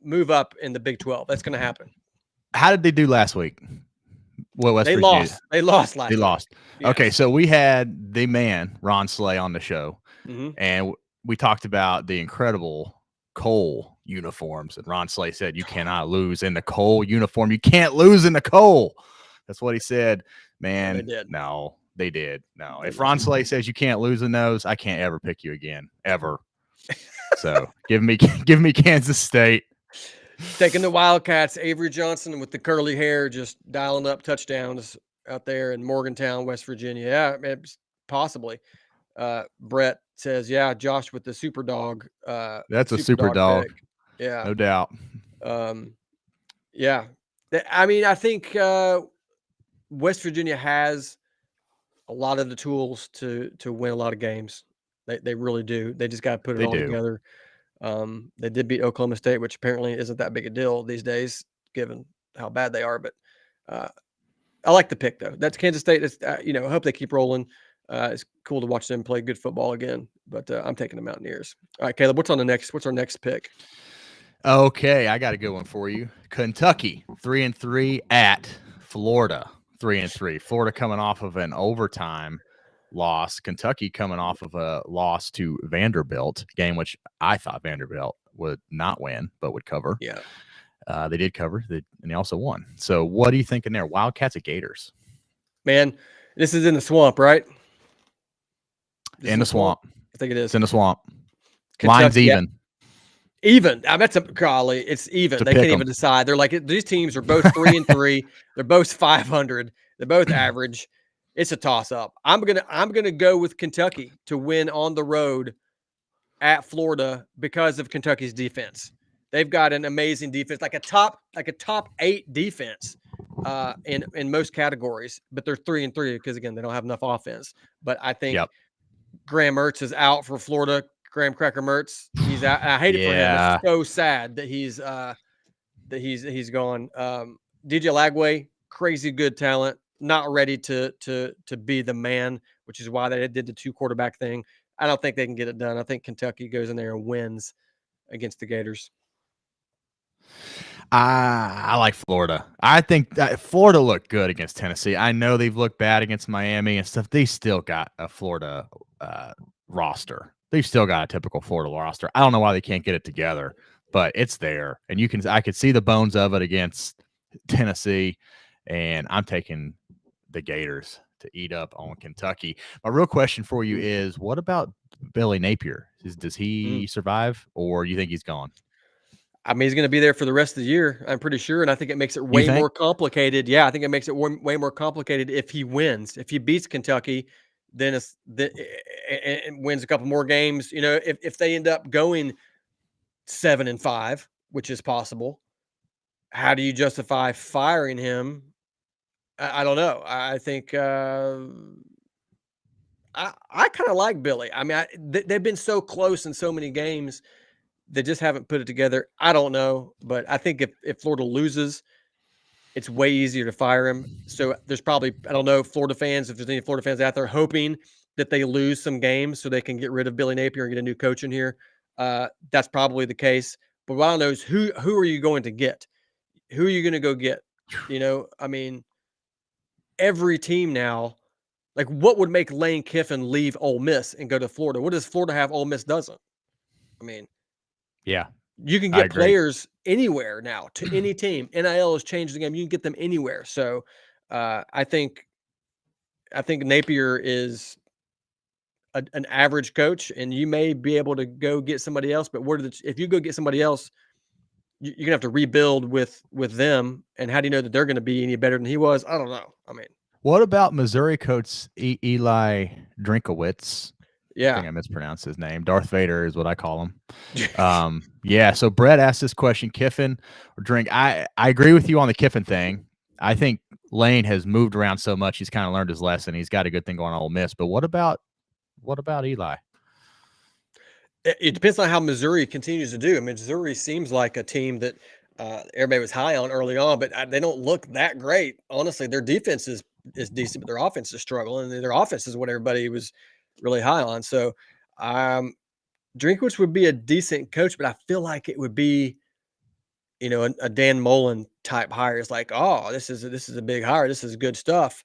move up in the Big 12. That's going to happen. How did they do last week? Well, West They Virginia. lost. They lost last They week. lost. Yes. Okay, so we had the man, Ron Slay, on the show, Mm-hmm. and we talked about the incredible Cole uniforms. And Ron Slay said, you cannot lose in the Cole uniform. You can't lose in the Cole. That's what he said. Man, they did. No, they did. No. They If Ron Slay says you can't lose in those, I can't ever pick you again, ever. So give me Kansas State. Taking the Wildcats, Avery Johnson with the curly hair, just dialing up touchdowns out there in Morgantown, West Virginia. Yeah, possibly. Brett says, yeah, Josh with the super dog. That's a super dog. Pick. Yeah. No doubt. Yeah. I think West Virginia has a lot of the tools to win a lot of games. They really do. They just got to put it all together. They did beat Oklahoma State, which apparently isn't that big a deal these days, given how bad they are. But I like the pick, though. That's Kansas State. It's, I hope they keep rolling. It's cool to watch them play good football again. But I'm taking the Mountaineers. All right, Caleb, what's our next pick? Okay, I got a good one for you. Kentucky 3-3 at Florida 3-3. Florida coming off of an overtime loss. Kentucky coming off of a loss to Vanderbilt, game which I thought Vanderbilt would not win but would cover. Yeah. They did cover, and they also won. So what are you thinking there? Wildcats at Gators? Man, this is in the swamp, right? In the swamp. I think it is. It's in the swamp. Kentucky, Line's even. Yeah. Even. That's a golly. It's even. They can't even decide. They're like, these teams are both 3-3. They're both 500. They're both average. It's a toss up. I'm gonna go with Kentucky to win on the road at Florida because of Kentucky's defense. They've got an amazing defense, like a top 8 defense in most categories, but they're 3-3 because again they don't have enough offense. But I think Graham Mertz is out for Florida. Graham Cracker Mertz, he's out. I hate it for him. It's so sad that he's gone. DJ Lagway, crazy good talent, not ready to be the man, which is why they did the 2 quarterback thing. I don't think they can get it done. I think Kentucky goes in there and wins against the Gators. I like Florida. I think that Florida looked good against Tennessee. I know they've looked bad against Miami and stuff. They still got a Florida roster. They've still got a typical Florida roster. I don't know why they can't get it together, but it's there. And I could see the bones of it against Tennessee, and I'm taking the Gators to eat up on Kentucky. My real question for you is, what about Billy Napier? Does he survive, or you think he's gone? I mean, he's going to be there for the rest of the year, I'm pretty sure. And I think it makes it way more complicated. Yeah, I think it makes it way more complicated if he wins. If he beats Kentucky, then and wins a couple more games. You know, if they end up going 7-5, which is possible, how do you justify firing him? I don't know. I think I kind of like Billy. I mean, they've been so close in so many games. They just haven't put it together. I don't know, but I think if Florida loses, it's way easier to fire him. So there's probably, I don't know, Florida fans, if there's any Florida fans out there, hoping that they lose some games so they can get rid of Billy Napier and get a new coach in here. That's probably the case. But what I don't know is who are you going to get? Who are you going to go get? You know, I mean, every team now, like what would make Lane Kiffin leave Ole Miss and go to Florida? What does Florida have Ole Miss doesn't? I mean, yeah, you can get players anywhere now to any team. NIL has changed the game. You can get them anywhere. So I think Napier is an average coach, and you may be able to go get somebody else. But if you go get somebody else, you're gonna have to rebuild with them. And how do you know that they're going to be any better than he was? I don't know. I mean, what about Missouri coach Eli Drinkowitz? Yeah, I think I mispronounced his name. Darth Vader is what I call him. Yeah. So Brett asked this question: Kiffin or Drink? I agree with you on the Kiffin thing. I think Lane has moved around so much; he's kind of learned his lesson. He's got a good thing going on Ole Miss. But what about Eli? It depends on how Missouri continues to do. I mean, Missouri seems like a team that everybody was high on early on, but they don't look that great. Honestly, their defense is decent, but their offense is struggling, and their offense is what everybody was really high on. So, Drinkwitz would be a decent coach, but I feel like it would be, you know, a Dan Mullen type hire. It's like, oh, this is a big hire. This is good stuff.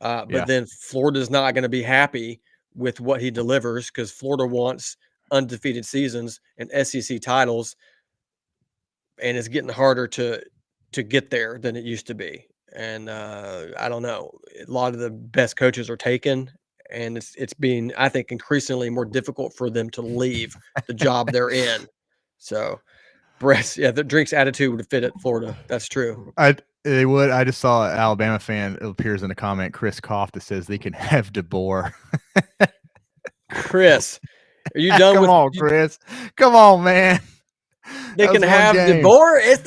But then Florida's not going to be happy with what he delivers because Florida wants undefeated seasons and SEC titles, and it's getting harder to get there than it used to be. And I don't know. A lot of the best coaches are taken, and it's being, I think, increasingly more difficult for them to leave the job they're in. So, the Drink's attitude would fit at Florida. That's true. They would. I just saw an Alabama fan. It appears in a comment, Chris Koff, that says they can have DeBoer. Chris, are you done with? Come on, Chris. Come on, man. They can have DeBoer.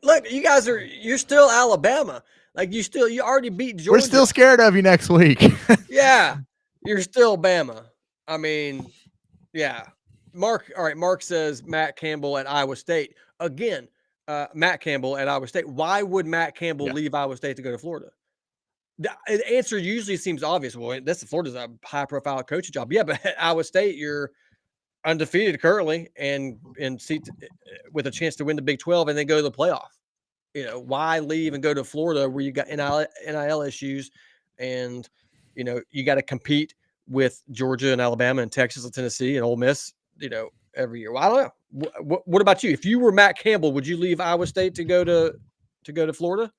Look, you guys you're still Alabama. Like you already beat Georgia. We're still scared of you next week. Yeah, you're still Bama. I mean, yeah. Mark says Matt Campbell at Iowa State. Again, Matt Campbell at Iowa State. Why would Matt Campbell leave Iowa State to go to Florida? The answer usually seems obvious. Well, Florida's a high-profile coaching job. Yeah, but at Iowa State, you're undefeated currently and with a chance to win the Big 12 and then go to the playoff. You know, why leave and go to Florida where you got NIL issues and, you know, you got to compete with Georgia and Alabama and Texas and Tennessee and Ole Miss. You know, every year. Well, I don't know. What about you? If you were Matt Campbell, would you leave Iowa State to go to Florida?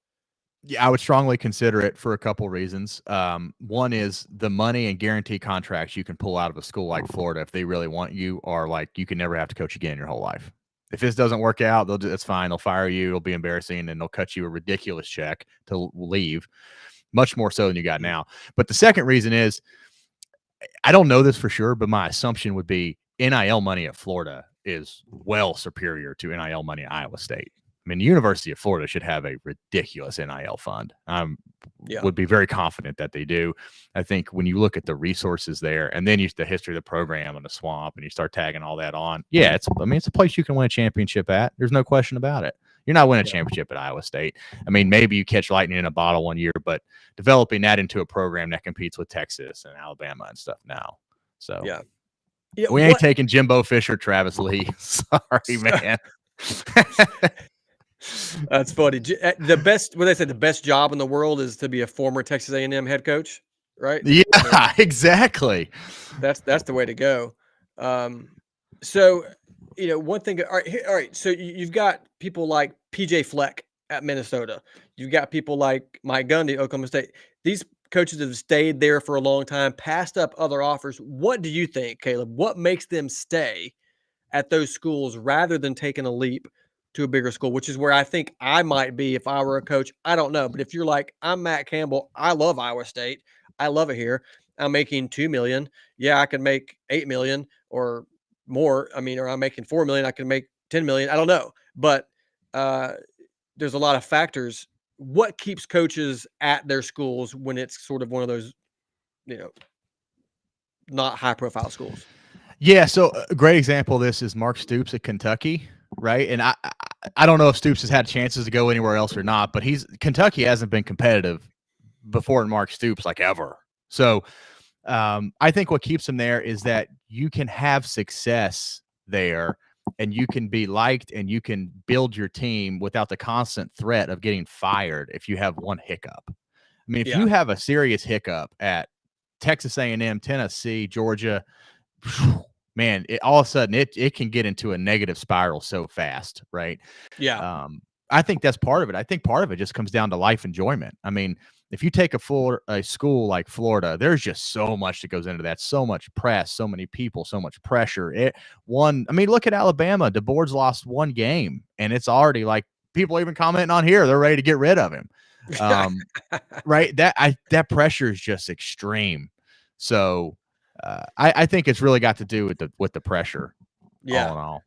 Yeah, I would strongly consider it for a couple reasons. One is the money and guarantee contracts you can pull out of a school like Florida if they really want you, are like you can never have to coach again your whole life. If this doesn't work out, that's fine. They'll fire you. It'll be embarrassing, and they'll cut you a ridiculous check to leave, much more so than you got now. But the second reason is, I don't know this for sure, but my assumption would be NIL money at Florida is well superior to NIL money at Iowa State. I mean, the University of Florida should have a ridiculous NIL fund. Would be very confident that they do. I think when you look at the resources there, and then the history of the program and the swamp, and you start tagging all that on, yeah, it's a place you can win a championship at. There's no question about it. You're not winning a championship at Iowa State. I mean, maybe you catch lightning in a bottle one year, but developing that into a program that competes with Texas and Alabama and stuff now. So yeah, we ain't taking Jimbo Fisher, Travis Lee. Sorry, man. That's funny. The best, what they said, the best job in the world is to be a former Texas A&M head coach, right? Yeah, exactly. That's the way to go. So, one thing. All right. So you've got people like PJ Fleck at Minnesota. You've got people like Mike Gundy, Oklahoma State. These coaches have stayed there for a long time, passed up other offers. What do you think, Caleb? What makes them stay at those schools rather than taking a leap to a bigger school, which is where I think I might be if I were a coach? I don't know. But if you're like, I'm Matt Campbell, I love Iowa State. I love it here. I'm making $2 million. Yeah, I can make $8 million or more. I mean, or I'm making $4 million. I can make $10 million. I don't know. But there's a lot of factors. What keeps coaches at their schools when it's sort of one of those, not high profile schools? Yeah, so a great example of this is Mark Stoops at Kentucky, right? And I don't know if Stoops has had chances to go anywhere else or not, but Kentucky hasn't been competitive before in Mark Stoops like ever. So I think what keeps him there is that you can have success there, and you can be liked, and you can build your team without the constant threat of getting fired if you have one hiccup. I mean, if you have a serious hiccup at Texas A&M, Tennessee, Georgia, man, all of a sudden it can get into a negative spiral so fast, right? Yeah. I think that's part of it. I think part of it just comes down to life enjoyment. I mean, if you take a school like Florida, there's just so much that goes into that, so much press, so many people, so much pressure. Look at Alabama. DeBoer's lost one game, and it's already like people even commenting on here, they're ready to get rid of him. Right? That pressure is just extreme. So I think it's really got to do with the pressure. Yeah. All in all.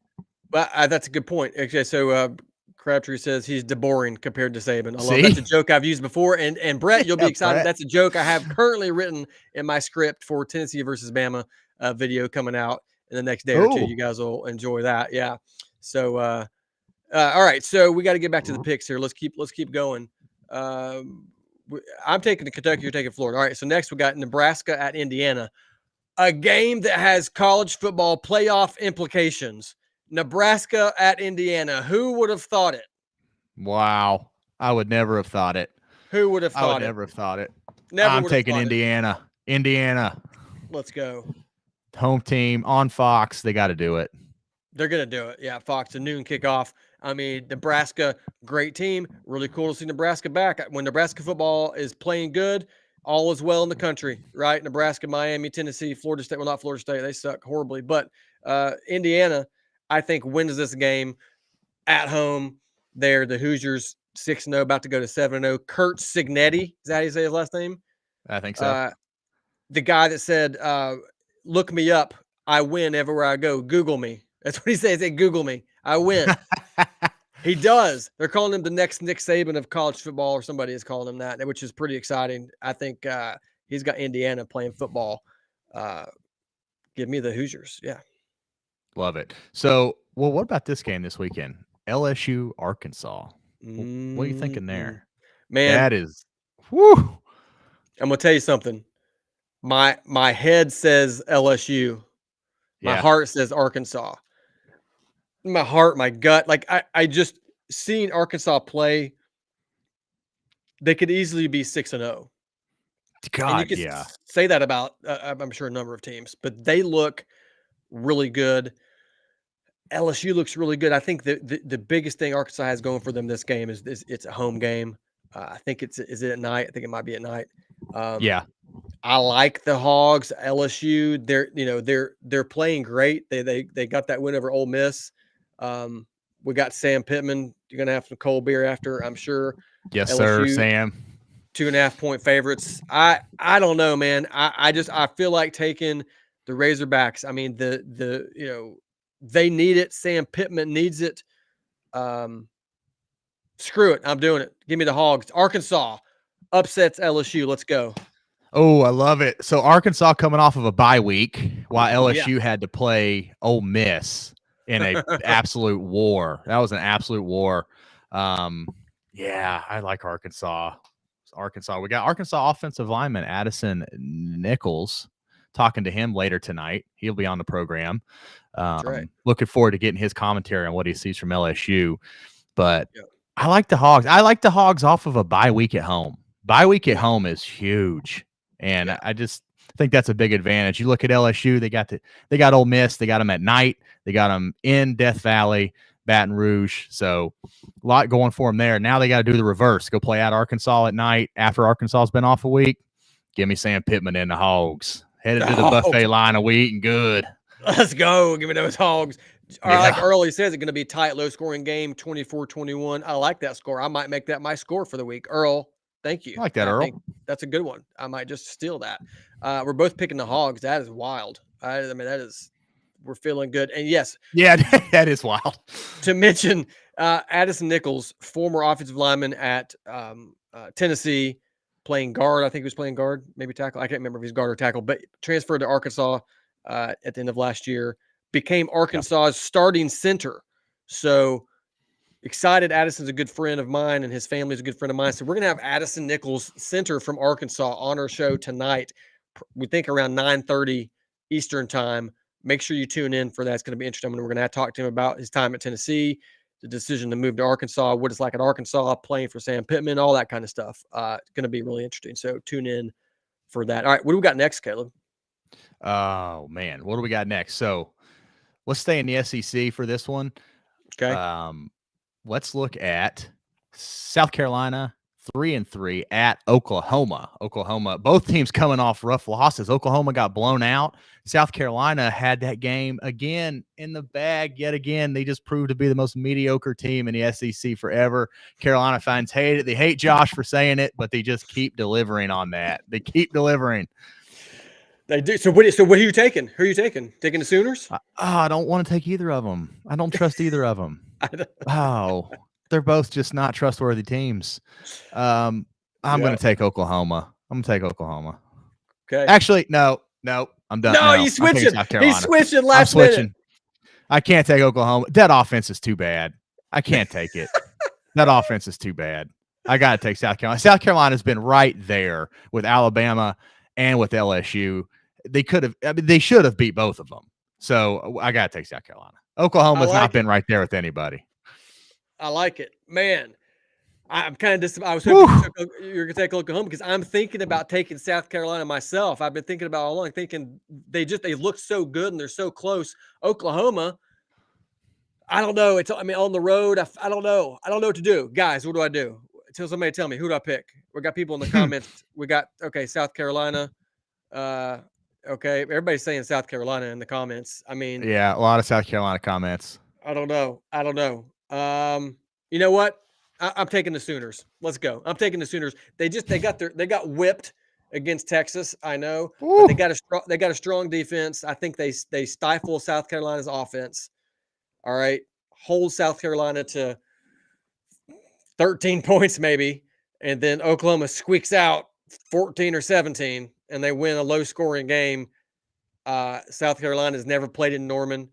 But that's a good point. Okay, so Crabtree says he's DeBoring compared to Saban. I love that's a joke I've used before. And Brett, you'll be excited. Brett. That's a joke I have currently written in my script for Tennessee versus Bama video coming out in the next day or two. You guys will enjoy that. Yeah. So all right. So we got to get back to the picks here. Let's keep going. I'm taking Kentucky. You're taking Florida. All right. So next we got Nebraska at Indiana, a game that has college football playoff implications. Nebraska at Indiana. Who would have thought it? Wow. I would never have thought it. Who would have thought it? I would never have thought it. I'm taking Indiana. Indiana. Let's go. Home team on Fox. They got to do it. They're going to do it. Yeah, Fox, a noon kickoff. I mean, Nebraska, great team. Really cool to see Nebraska back. When Nebraska football is playing good, all is well in the country, right? Nebraska, Miami, Tennessee, Florida State. Well, not Florida State. They suck horribly. But Indiana, I think, wins this game at home. They're the Hoosiers 6-0, about to go to 7-0. Kurt Signetti, is that how you say his last name? I think so. The guy that said, look me up. I win everywhere I go. Google me. That's what he says. They Google me. I win. He does. They're calling him the next Nick Saban of college football, or somebody is calling him that, which is pretty exciting. I think he's got Indiana playing football. Give me the Hoosiers. Yeah. Love it. So, what about this game this weekend? LSU, Arkansas. What are you thinking there? Man, that is, whoo. I'm going to tell you something. My head says LSU. My heart says Arkansas. My heart, my gut. Like, I just seen Arkansas play. They could easily be 6-0. God, and you can say that about, I'm sure, a number of teams, but they look really good. LSU looks really good. I think the biggest thing Arkansas has going for them this game is it's a home game. I think is it at night? I think it might be at night. Yeah. I like the Hogs. LSU, they're playing great. They got that win over Ole Miss. We got Sam Pittman. You're gonna have some cold beer after, I'm sure. Yes, sir, LSU Sam. 2.5-point favorites. I don't know, man. I feel like taking the Razorbacks. I mean, they need it. Sam Pittman needs it. Screw it. I'm doing it. Give me the Hogs. Arkansas upsets LSU. Let's go. Oh, I love it. So Arkansas coming off of a bye week while Yeah. LSU had to play Ole Miss in a absolute war. That was an absolute war. Yeah, I like Arkansas. Arkansas. We got Arkansas offensive lineman Addison Nichols. Talking to him later tonight. He'll be on the program. That's right. Looking forward to getting his commentary on what he sees from LSU. But Yep. I like the Hogs. I like the Hogs off of a bye week at home. Bye week at home is huge. And I just think that's a big advantage. You look at LSU, they got Ole Miss, they got them at night, they got them in Death Valley, Baton Rouge. So a lot going for them there. Now they got to do the reverse. Go play at Arkansas at night after Arkansas's been off a week. Give me Sam Pittman and the Hogs. Headed to the buffet line a week and good. Let's go. Give me those Hogs. Like Early says, it's going to be a tight, low-scoring game, 24-21. I like that score. I might make that my score for the week. Earl, thank you. I like that, Earl. That's a good one. I might just steal that. We're both picking the Hogs. That is wild. I mean, we're feeling good. And yes. Yeah, that is wild. To mention Addison Nichols, former offensive lineman at Tennessee, playing guard. I think he was playing guard, maybe tackle. I can't remember if he's guard or tackle, but transferred to Arkansas at the end of last year, became Arkansas's starting center. So excited. Addison's a good friend of mine, and his family is a good friend of mine. So we're going to have Addison Nichols, center from Arkansas, on our show tonight. We think around 9:30 Eastern time. Make sure you tune in for that. It's going to be interesting. We're going to talk to him about his time at Tennessee, the decision to move to Arkansas, what it's like at Arkansas, playing for Sam Pittman, all that kind of stuff. It's going to be really interesting. So tune in for that. All right, what do we got next, Caleb? Oh, man. What do we got next? So let's stay in the SEC for this one. Okay. Let's look at South Carolina 3-3 at Oklahoma. Both teams coming off rough losses. Oklahoma got blown out. South Carolina had that game again in the bag yet again. They just proved to be the most mediocre team in the SEC forever. Carolina fans hate it. They hate Josh for saying it, but they just keep delivering on that. They keep delivering. They do. So what are you taking? Who are you taking? Taking the Sooners? I don't want to take either of them. I don't trust either of them. Oh, they're both just not trustworthy teams. I'm going to take Oklahoma. Okay. Actually, no, I'm done. No, he's switching. He's switching last minute. I can't take Oklahoma. That offense is too bad. I can't take it. That offense is too bad. I got to take South Carolina. South Carolina's been right there with Alabama and with LSU. They should have beat both of them. So I got to take South Carolina. Oklahoma's not been right there with anybody. I like it, man. I'm kind of I was hoping you're going to take Oklahoma because I'm thinking about taking South Carolina myself. I've been thinking about all along, thinking they look so good and they're so close. Oklahoma, I don't know. On the road, I don't know. I don't know what to do. Guys, what do I do? Somebody tell me, who do I pick? We got people in the comments. We got, South Carolina. Okay, everybody's saying South Carolina in the comments. I mean, yeah, a lot of South Carolina comments. I don't know. You know what? I'm taking the Sooners. Let's go. I'm taking the Sooners. They got whipped against Texas. I know, but they got a strong defense. I think they stifle South Carolina's offense. All right, hold South Carolina to 13 points maybe, and then Oklahoma squeaks out 14 or 17, and they win a low-scoring game. South Carolina's never played in Norman.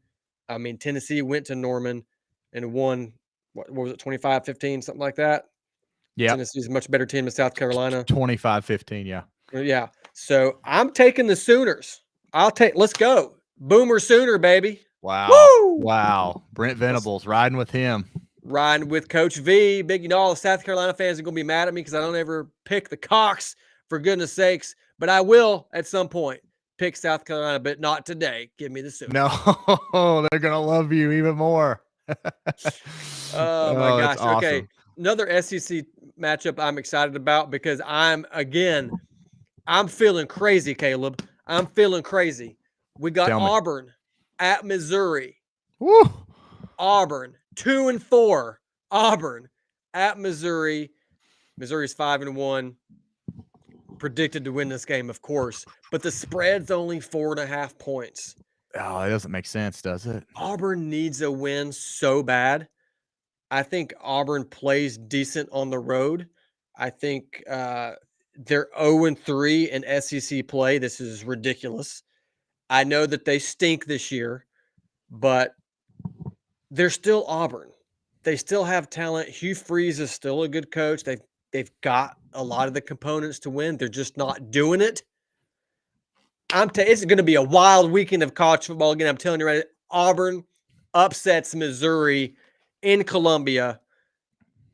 I mean, Tennessee went to Norman and won, what was it, 25-15, something like that? Yeah. Tennessee's a much better team than South Carolina. 25-15, yeah. Yeah. So I'm taking the Sooners. Let's go. Boomer Sooner, baby. Wow. Woo! Wow. Brent Venables, riding with him. Riding with Coach V. All the South Carolina fans are going to be mad at me because I don't ever pick the Cox, for goodness sakes. But I will at some point. pick South Carolina, but not today. Give me the Sooners. No, they're gonna love you even more. Oh my gosh. That's awesome. Okay. Another SEC matchup I'm excited about because I'm feeling crazy, Caleb. I'm feeling crazy. We got Tell me. Auburn at Missouri. Woo! Auburn 2-4. Auburn at Missouri. Missouri's 5-1. Predicted to win this game, of course, but the spread's only 4.5 points. Oh, it doesn't make sense, does it? Auburn needs a win so bad. I think Auburn plays decent on the road. I think they're 0-3 in SEC play. This is ridiculous. I know that they stink this year, but they're still Auburn. They still have talent. Hugh Freeze is still a good coach. They've got a lot of the components to win. They're just not doing it. It's going to be a wild weekend of college football again. I'm telling you right. Auburn upsets Missouri in Columbia.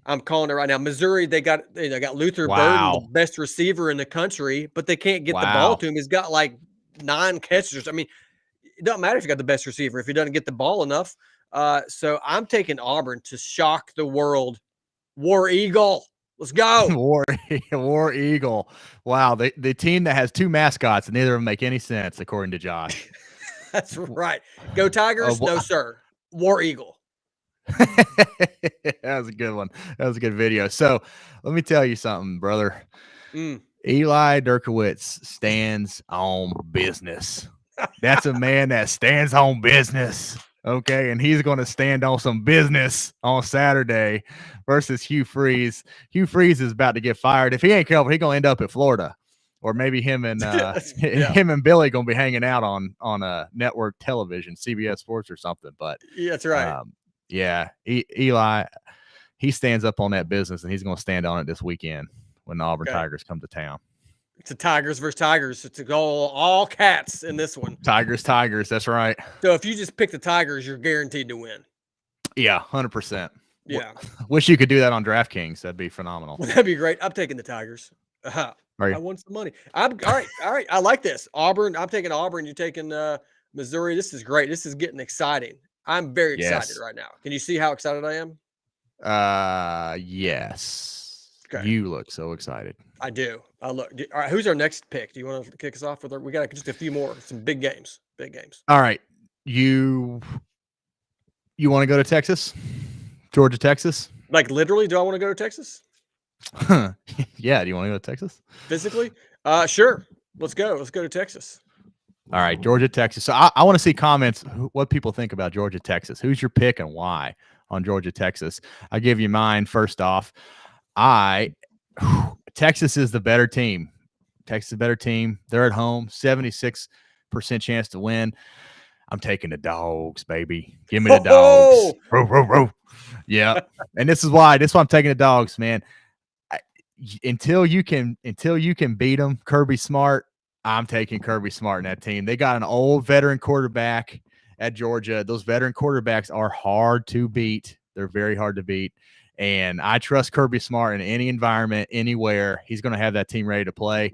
I'm calling it right now. Missouri, they got Luther Burden, the best receiver in the country, but they can't get the ball to him. He's got like 9 catches. I mean, it doesn't matter if you got the best receiver if he doesn't get the ball enough. So I'm taking Auburn to shock the world. War Eagle. Let's go. War Eagle. Wow. The team that has 2 mascots and neither of them make any sense, according to Josh. That's right. Go Tigers. No, sir. War Eagle. That was a good one. That was a good video. So let me tell you something, brother. Eli Derkowitz stands on business. That's a man that stands on business. Okay, and he's going to stand on some business on Saturday versus Hugh Freeze. Hugh Freeze is about to get fired. If he ain't careful, he's going to end up at Florida, or maybe him and him and Billy going to be hanging out on a network television, CBS Sports or something. But yeah, that's right. Eli, he stands up on that business, and he's going to stand on it this weekend when the Auburn Tigers come to town. It's a Tigers versus Tigers. It's a goal, all cats in this one. Tigers. That's right. So if you just pick the Tigers, you're guaranteed to win. Yeah, 100%. Yeah. Wish you could do that on DraftKings. That'd be phenomenal. Well, that'd be great. I'm taking the Tigers. I want some money. All right. I like this. Auburn. I'm taking Auburn. You're taking Missouri. This is great. This is getting exciting. I'm very excited right now. Can you see how excited I am? Yes. Okay. You look so excited. I do. All right. Who's our next pick? Do you want to kick us off with we got just a few more, some big games. All right. You want to go to Texas? Georgia, Texas? Like literally, do I want to go to Texas? Yeah. Do you want to go to Texas? Physically? Sure. Let's go. Let's go to Texas. All right. Georgia, Texas. So I want to see comments, what people think about Georgia, Texas. Who's your pick and why on Georgia, Texas? I give you mine first off. Texas is the better team. Texas is a better team. They're at home. 76% chance to win. I'm taking the dogs, baby. Give me the dogs. Row, row, row. Yeah. And this is why I'm taking the dogs, man. Until you can beat them, Kirby Smart, I'm taking Kirby Smart in that team. They got an old veteran quarterback at Georgia. Those veteran quarterbacks are hard to beat. They're very hard to beat. And I trust Kirby Smart in any environment, anywhere. He's going to have that team ready to play.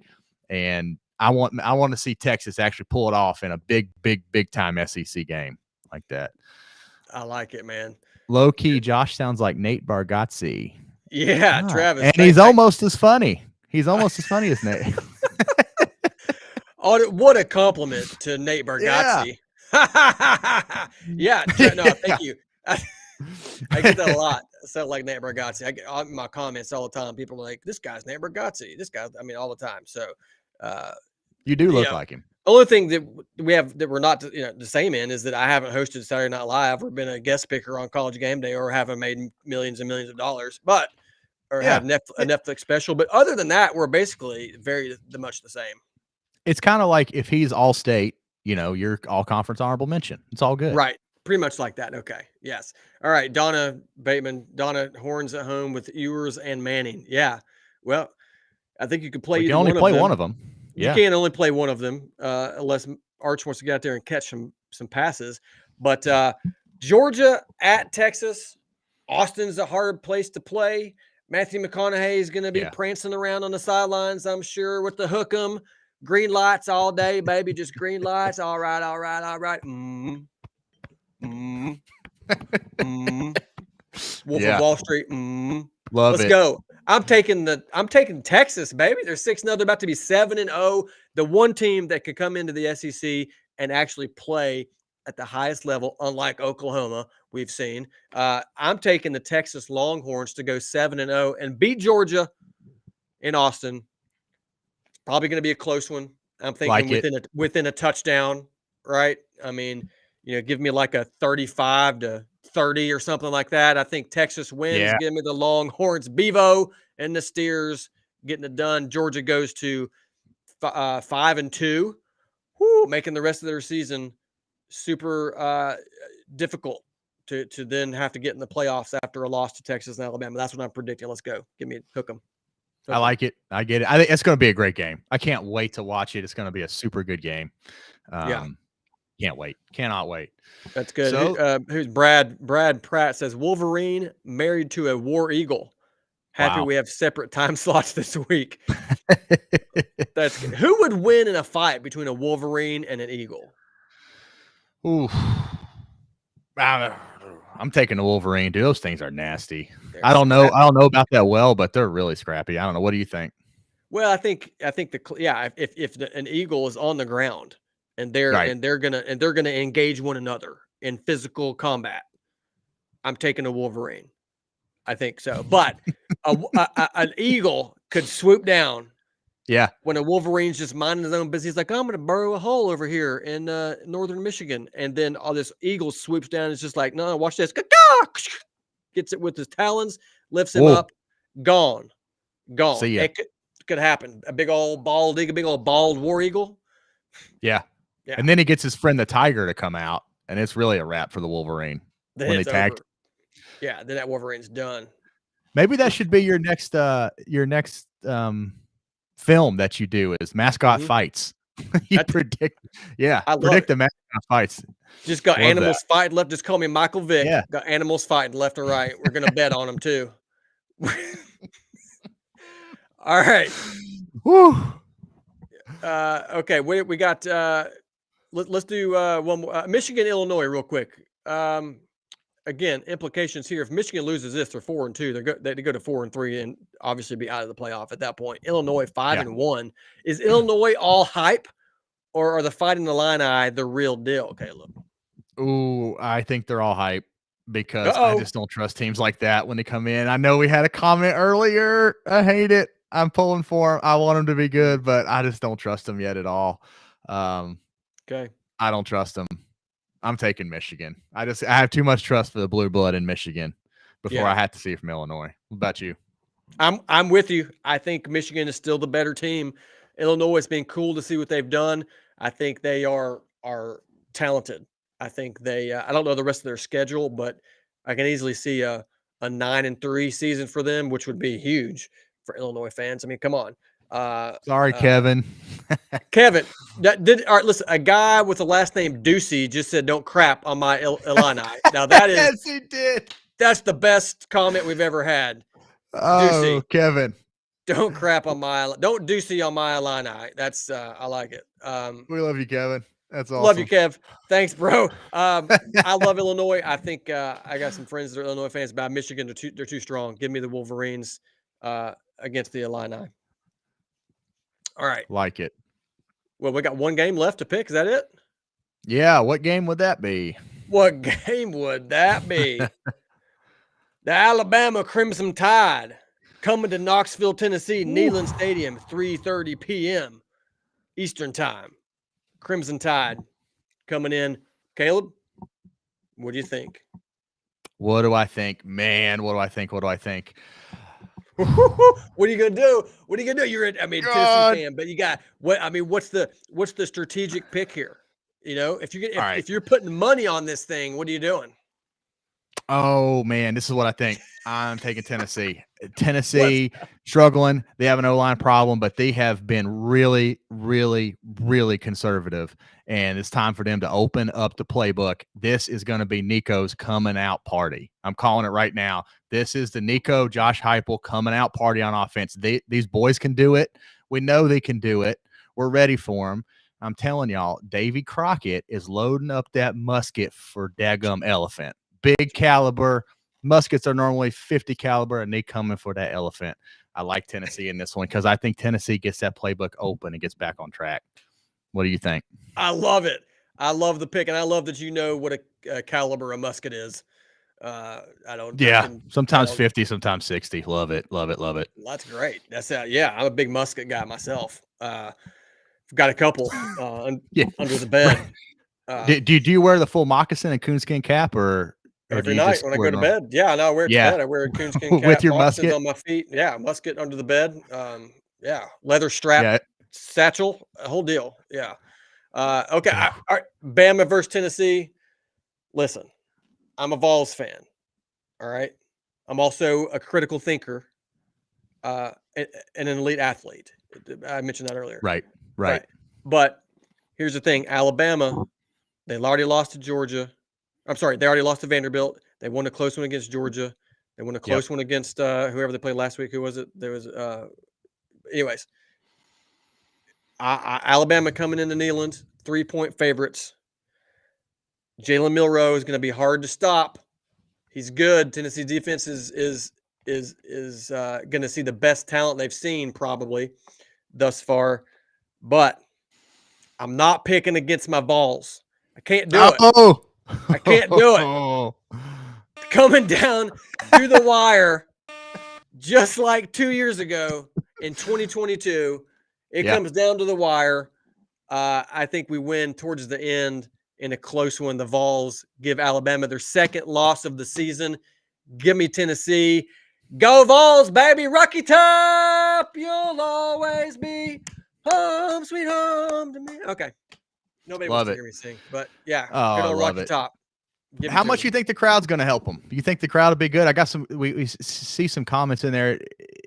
And I want to see Texas actually pull it off in a big time SEC game like that. I like it, man. Low key, Josh sounds like Nate Bargatze. Yeah, Travis. And he's almost as funny. He's almost as funny as Nate. Oh, what a compliment to Nate Bargatze. Yeah. No, thank you. I get that a lot. I sound like Nate Bargatze. I get on my comments all the time. People are like, this guy's Nate Bargatze. This guy, all the time. So you do look like him. The only thing that we have that we're not the same in is that I haven't hosted Saturday Night Live or been a guest speaker on College Game Day or haven't made millions and millions of dollars, have a Netflix special. But other than that, we're basically very much the same. It's kind of like if he's all state, you're all conference honorable mention. It's all good. Right. Pretty much like that. Okay. Yes. All right. Donna Bateman, Donna Horns at home with Ewers and Manning. Yeah. Well, I think you could play. You can only play one of them. You can only play one of them unless Arch wants to get out there and catch some passes. But Georgia at Texas, Austin's a hard place to play. Matthew McConaughey is going to be prancing around on the sidelines, I'm sure, with the hook 'em. Green lights all day, baby. Just green lights. All right, all right, all right. Wolf of Wall Street. Love Let's it. go. I'm taking Texas, baby. They're 6-0. They're about to be 7-0. The one team that could come into the SEC and actually play at the highest level, unlike Oklahoma, we've seen. I'm taking the Texas Longhorns to go 7-0 and beat Georgia in Austin. It's probably going to be a close one. I'm thinking within a touchdown, right? I mean, give me like a 35-30 or something like that. I think Texas wins. Yeah. Give me the Longhorns, Bevo and the Steers getting it done. Georgia goes to 5-2, making the rest of their season super difficult to then have to get in the playoffs after a loss to Texas and Alabama. That's what I'm predicting. Let's go. Give me hook 'em. I like it. I get it. I think it's going to be a great game. I can't wait to watch it. It's going to be a super good game. Can't wait. Cannot wait. That's good. So, who's Brad? Brad Pratt says Wolverine married to a war eagle. Happy we have separate time slots this week. That's good. Who would win in a fight between a Wolverine and an eagle? Ooh. I'm taking the Wolverine, dude. Those things are nasty. I don't know about that well, but they're really scrappy. I don't know. What do you think? Well, I think if an eagle is on the ground and they're gonna engage one another in physical combat, I'm taking a Wolverine. I think so, but an eagle could swoop down. Yeah. When a Wolverine's just minding his own business, he's like, I'm going to burrow a hole over here in northern Michigan. And then all this eagle swoops down. It's just like, no, watch this. Gets it with his talons, lifts him up. Gone. See ya. It could happen. A big old bald eagle, big old bald war eagle. Yeah. And then he gets his friend, the tiger, to come out. And it's really a wrap for the Wolverine. Then when they tag. Yeah. Then that Wolverine's done. Maybe that should be your next film that you do is mascot fights. Predict the mascot fights. Just got animals fighting left. Just call me Michael Vick. Yeah. Got animals fighting left and right. We're gonna bet on them too. All right. Woo. Okay. We got. Let's do one more. Michigan, Illinois, real quick. Again, implications here. If Michigan loses this, they're 4-2. They go to 4-3 and obviously be out of the playoff at that point. Illinois 5-1. Is Illinois all hype, or are the Fighting Illini the real deal, Caleb? Ooh, I think they're all hype because I just don't trust teams like that when they come in. I know we had a comment earlier. I hate it. I'm pulling for them. I want them to be good, but I just don't trust them yet at all. Okay. I don't trust them. I'm taking Michigan. I have too much trust for the blue blood in Michigan before I have to see it from Illinois. What about you? I'm with you. I think Michigan is still the better team. Illinois, it's been cool to see what they've done. I think they are talented. I think they I don't know the rest of their schedule, but I can easily see a 9-3 season for them, which would be huge for Illinois fans. I mean, come on. Sorry, Kevin. Kevin, all right, listen, a guy with the last name Ducey just said, don't crap on my Illini. Now that is, yes, he did. That's the best comment we've ever had. Oh, Ducey, Kevin. Don't crap on don't Ducey on my Illini. That's, I like it. We love you, Kevin. That's awesome. Love you, Kev. Thanks, bro. I love Illinois. I think I got some friends that are Illinois fans, but Michigan, they're too strong. Give me the Wolverines against the Illini. All right. Like it. Well, we got one game left to pick. Is that it? Yeah. What game would that be? What game would that be? The Alabama Crimson Tide coming to Knoxville, Tennessee, Neyland Stadium, 3:30 p.m. Eastern Time. Crimson Tide coming in. Caleb, what do you think? What do I think? Man, what do I think? What are you gonna do? What are you gonna do? You're Tennessee fan, but you got what? I mean, what's the strategic pick here? If you're putting money on this thing, what are you doing? Oh man, this is what I think. I'm taking Tennessee. Tennessee struggling. They have an O-line problem, but they have been really, really, really conservative. And it's time for them to open up the playbook. This is going to be Nico's coming out party. I'm calling it right now. This is the Nico, Josh Heupel coming out party on offense. These boys can do it. We know they can do it. We're ready for him. I'm telling y'all, Davy Crockett is loading up that musket for daggum elephant. Big caliber. Muskets are normally 50 caliber, and they coming for that elephant. I like Tennessee in this one because I think Tennessee gets that playbook open and gets back on track. What do you think? I love it. I love the pick, and I love that you know what a caliber a musket is. I don't. I Yeah, can. I sometimes don't. 50, sometimes 60. Love it, love it, love it. That's great. That's yeah. I'm a big musket guy myself. Got a couple Yeah. under the bed. Do you wear the full moccasin and coonskin cap, or Every do you night just when I wear go to normal? bed. Yeah, no, I wear it to Yeah, bed. I wear a coonskin with cap, your moccasins musket. on my feet. Yeah, musket under the bed. Yeah, leather strap Yeah. satchel, a whole deal. Yeah. Okay. All right. Bama versus Tennessee. Listen, I'm a Vols fan. All right. I'm also a critical thinker, and an elite athlete. I mentioned that earlier. Right. Right. Right. But here's the thing: Alabama, they already lost to Georgia. I'm sorry, they already lost to Vanderbilt. They won a close one against Georgia. They won a Yep. close one against whoever they played last week. Who was it? There was, anyways. Alabama coming into Neyland, 3-point favorites. Jalen Milroe is going to be hard to stop. He's good. Tennessee defense is going to see the best talent they've seen probably thus far, but I'm not picking against my Vols. I can't do it. Oh, I can't do it. Coming down to the wire, just like 2 years ago in 2022, it comes down to the wire. I think we win towards the end in a close one. The Vols give Alabama their second loss of the season. Give me Tennessee. Go Vols, baby. Rocky Top. You'll always be home, sweet home to me. Okay. Nobody wants to hear me sing, but yeah. Oh, Good I old love Rocky it. Top. How much you think the crowd's going to help them? You think the crowd will be good? I got some. We see some comments in there.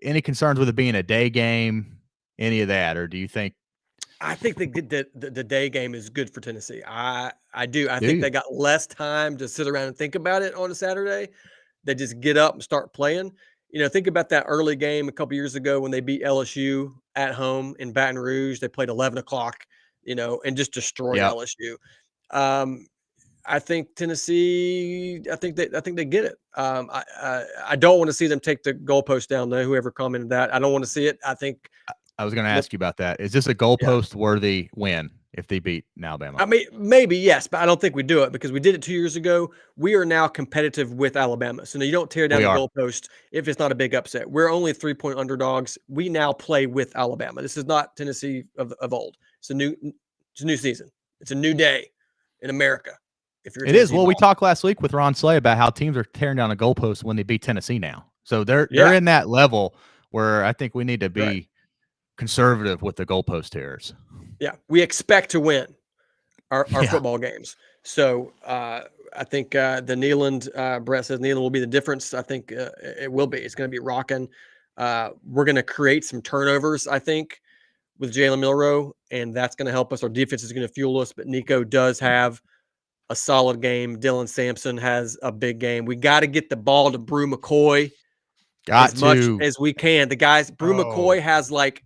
Any concerns with it being a day game? Any of that, or do you think? I think the day game is good for Tennessee. I do. I think they got less time to sit around and think about it on a Saturday. They just get up and start playing. Think about that early game a couple years ago when they beat LSU at home in Baton Rouge. They played 11 o'clock, and just destroyed LSU. I think Tennessee. I think they get it. I don't want to see them take the goalpost down though. Whoever commented that, I don't want to see it. I think I was going to ask you about that. Is this a goalpost worthy win if they beat Alabama? I mean, maybe yes, but I don't think we do it because we did it 2 years ago. We are now competitive with Alabama, so now you don't tear down the goalpost if it's not a big upset. We're only 3-point underdogs. We now play with Alabama. This is not Tennessee of old. It's a new season. It's a new day in America. It is. Well, we talked last week with Ron Slay about how teams are tearing down a goalpost when they beat Tennessee now. So they're in that level where I think we need to be conservative with the goalpost tearers. Yeah, we expect to win our football games. So I think the Neyland, Brett says Neyland will be the difference. I think it will be. It's going to be rocking. We're going to create some turnovers, I think, with Jalen Milroe, and that's going to help us. Our defense is going to fuel us, but Nico does have a solid game. Dylan Sampson has a big game. We got to get the ball to Brew McCoy as much as we can. The guys, Brew McCoy has like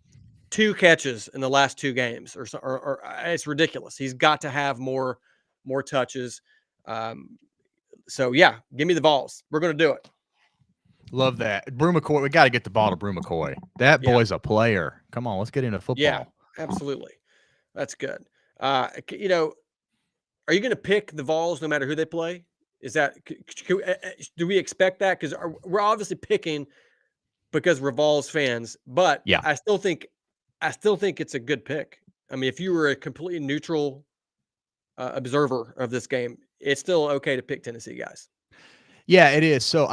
2 catches in the last 2 games, or it's ridiculous. He's got to have more touches. So yeah, give me the Vols. We're going to do it. Love that. Brew McCoy. We got to get the ball to Brew McCoy. That boy's a player. Come on, let's get into football. Yeah, absolutely. That's good. Are you going to pick the Vols no matter who they play? Is that do we expect that? Because we're obviously picking because we're Vols fans, but I still think it's a good pick. I mean, if you were a completely neutral observer of this game, it's still okay to pick Tennessee guys. Yeah, it is. So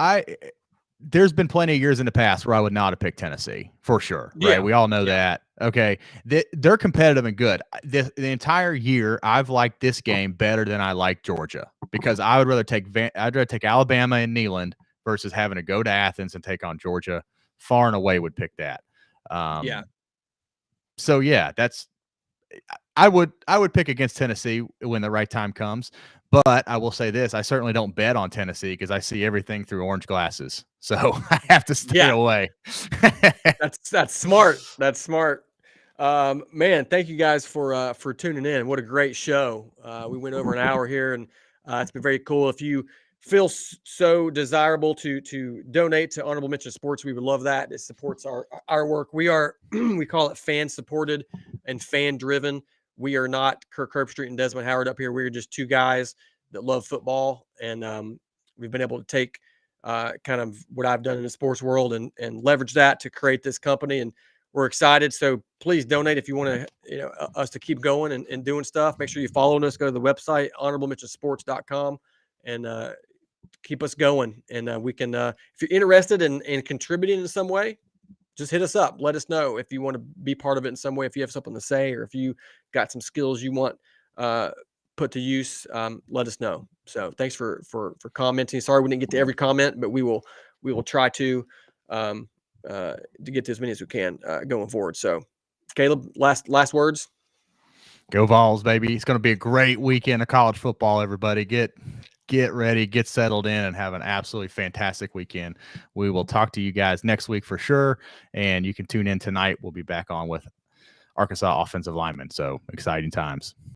there's been plenty of years in the past where I would not have picked Tennessee for sure. Right. We all know that. Okay. They're competitive and good. The entire year, I've liked this game better than I like Georgia because I'd rather take Alabama and Neyland versus having to go to Athens and take on Georgia. Far and away would pick that. So yeah, I would pick against Tennessee when the right time comes. But I will say this, I certainly don't bet on Tennessee because I see everything through orange glasses. So I have to stay away. That's smart. That's smart. Man, thank you guys for tuning in. What a great show. We went over an hour here, and it's been very cool. If you feel so desirable to donate to Honorable Mention Sports, we would love that. It supports our work. We are we call it fan supported and fan driven. We are not Kirk Herbstreit and Desmond Howard up here. We are just two guys that love football, and we've been able to take kind of what I've done in the sports world and leverage that to create this company. And we're excited. So please donate if you want to, us to keep going and doing stuff. Make sure you follow us. Go to the website, honorablementionsports.com, and keep us going. And we can, if you're interested in contributing in some way, just hit us up. Let us know if you want to be part of it in some way. If you have something to say, or if you got some skills you want put to use, let us know. So thanks for commenting. Sorry we didn't get to every comment, but we will try to get to as many as we can going forward. So, Caleb, last words. Go Vols, baby! It's going to be a great weekend of college football. Everybody, get ready, get settled in, and have an absolutely fantastic weekend. We will talk to you guys next week for sure, and you can tune in tonight. We'll be back on with Arkansas offensive linemen. So exciting times.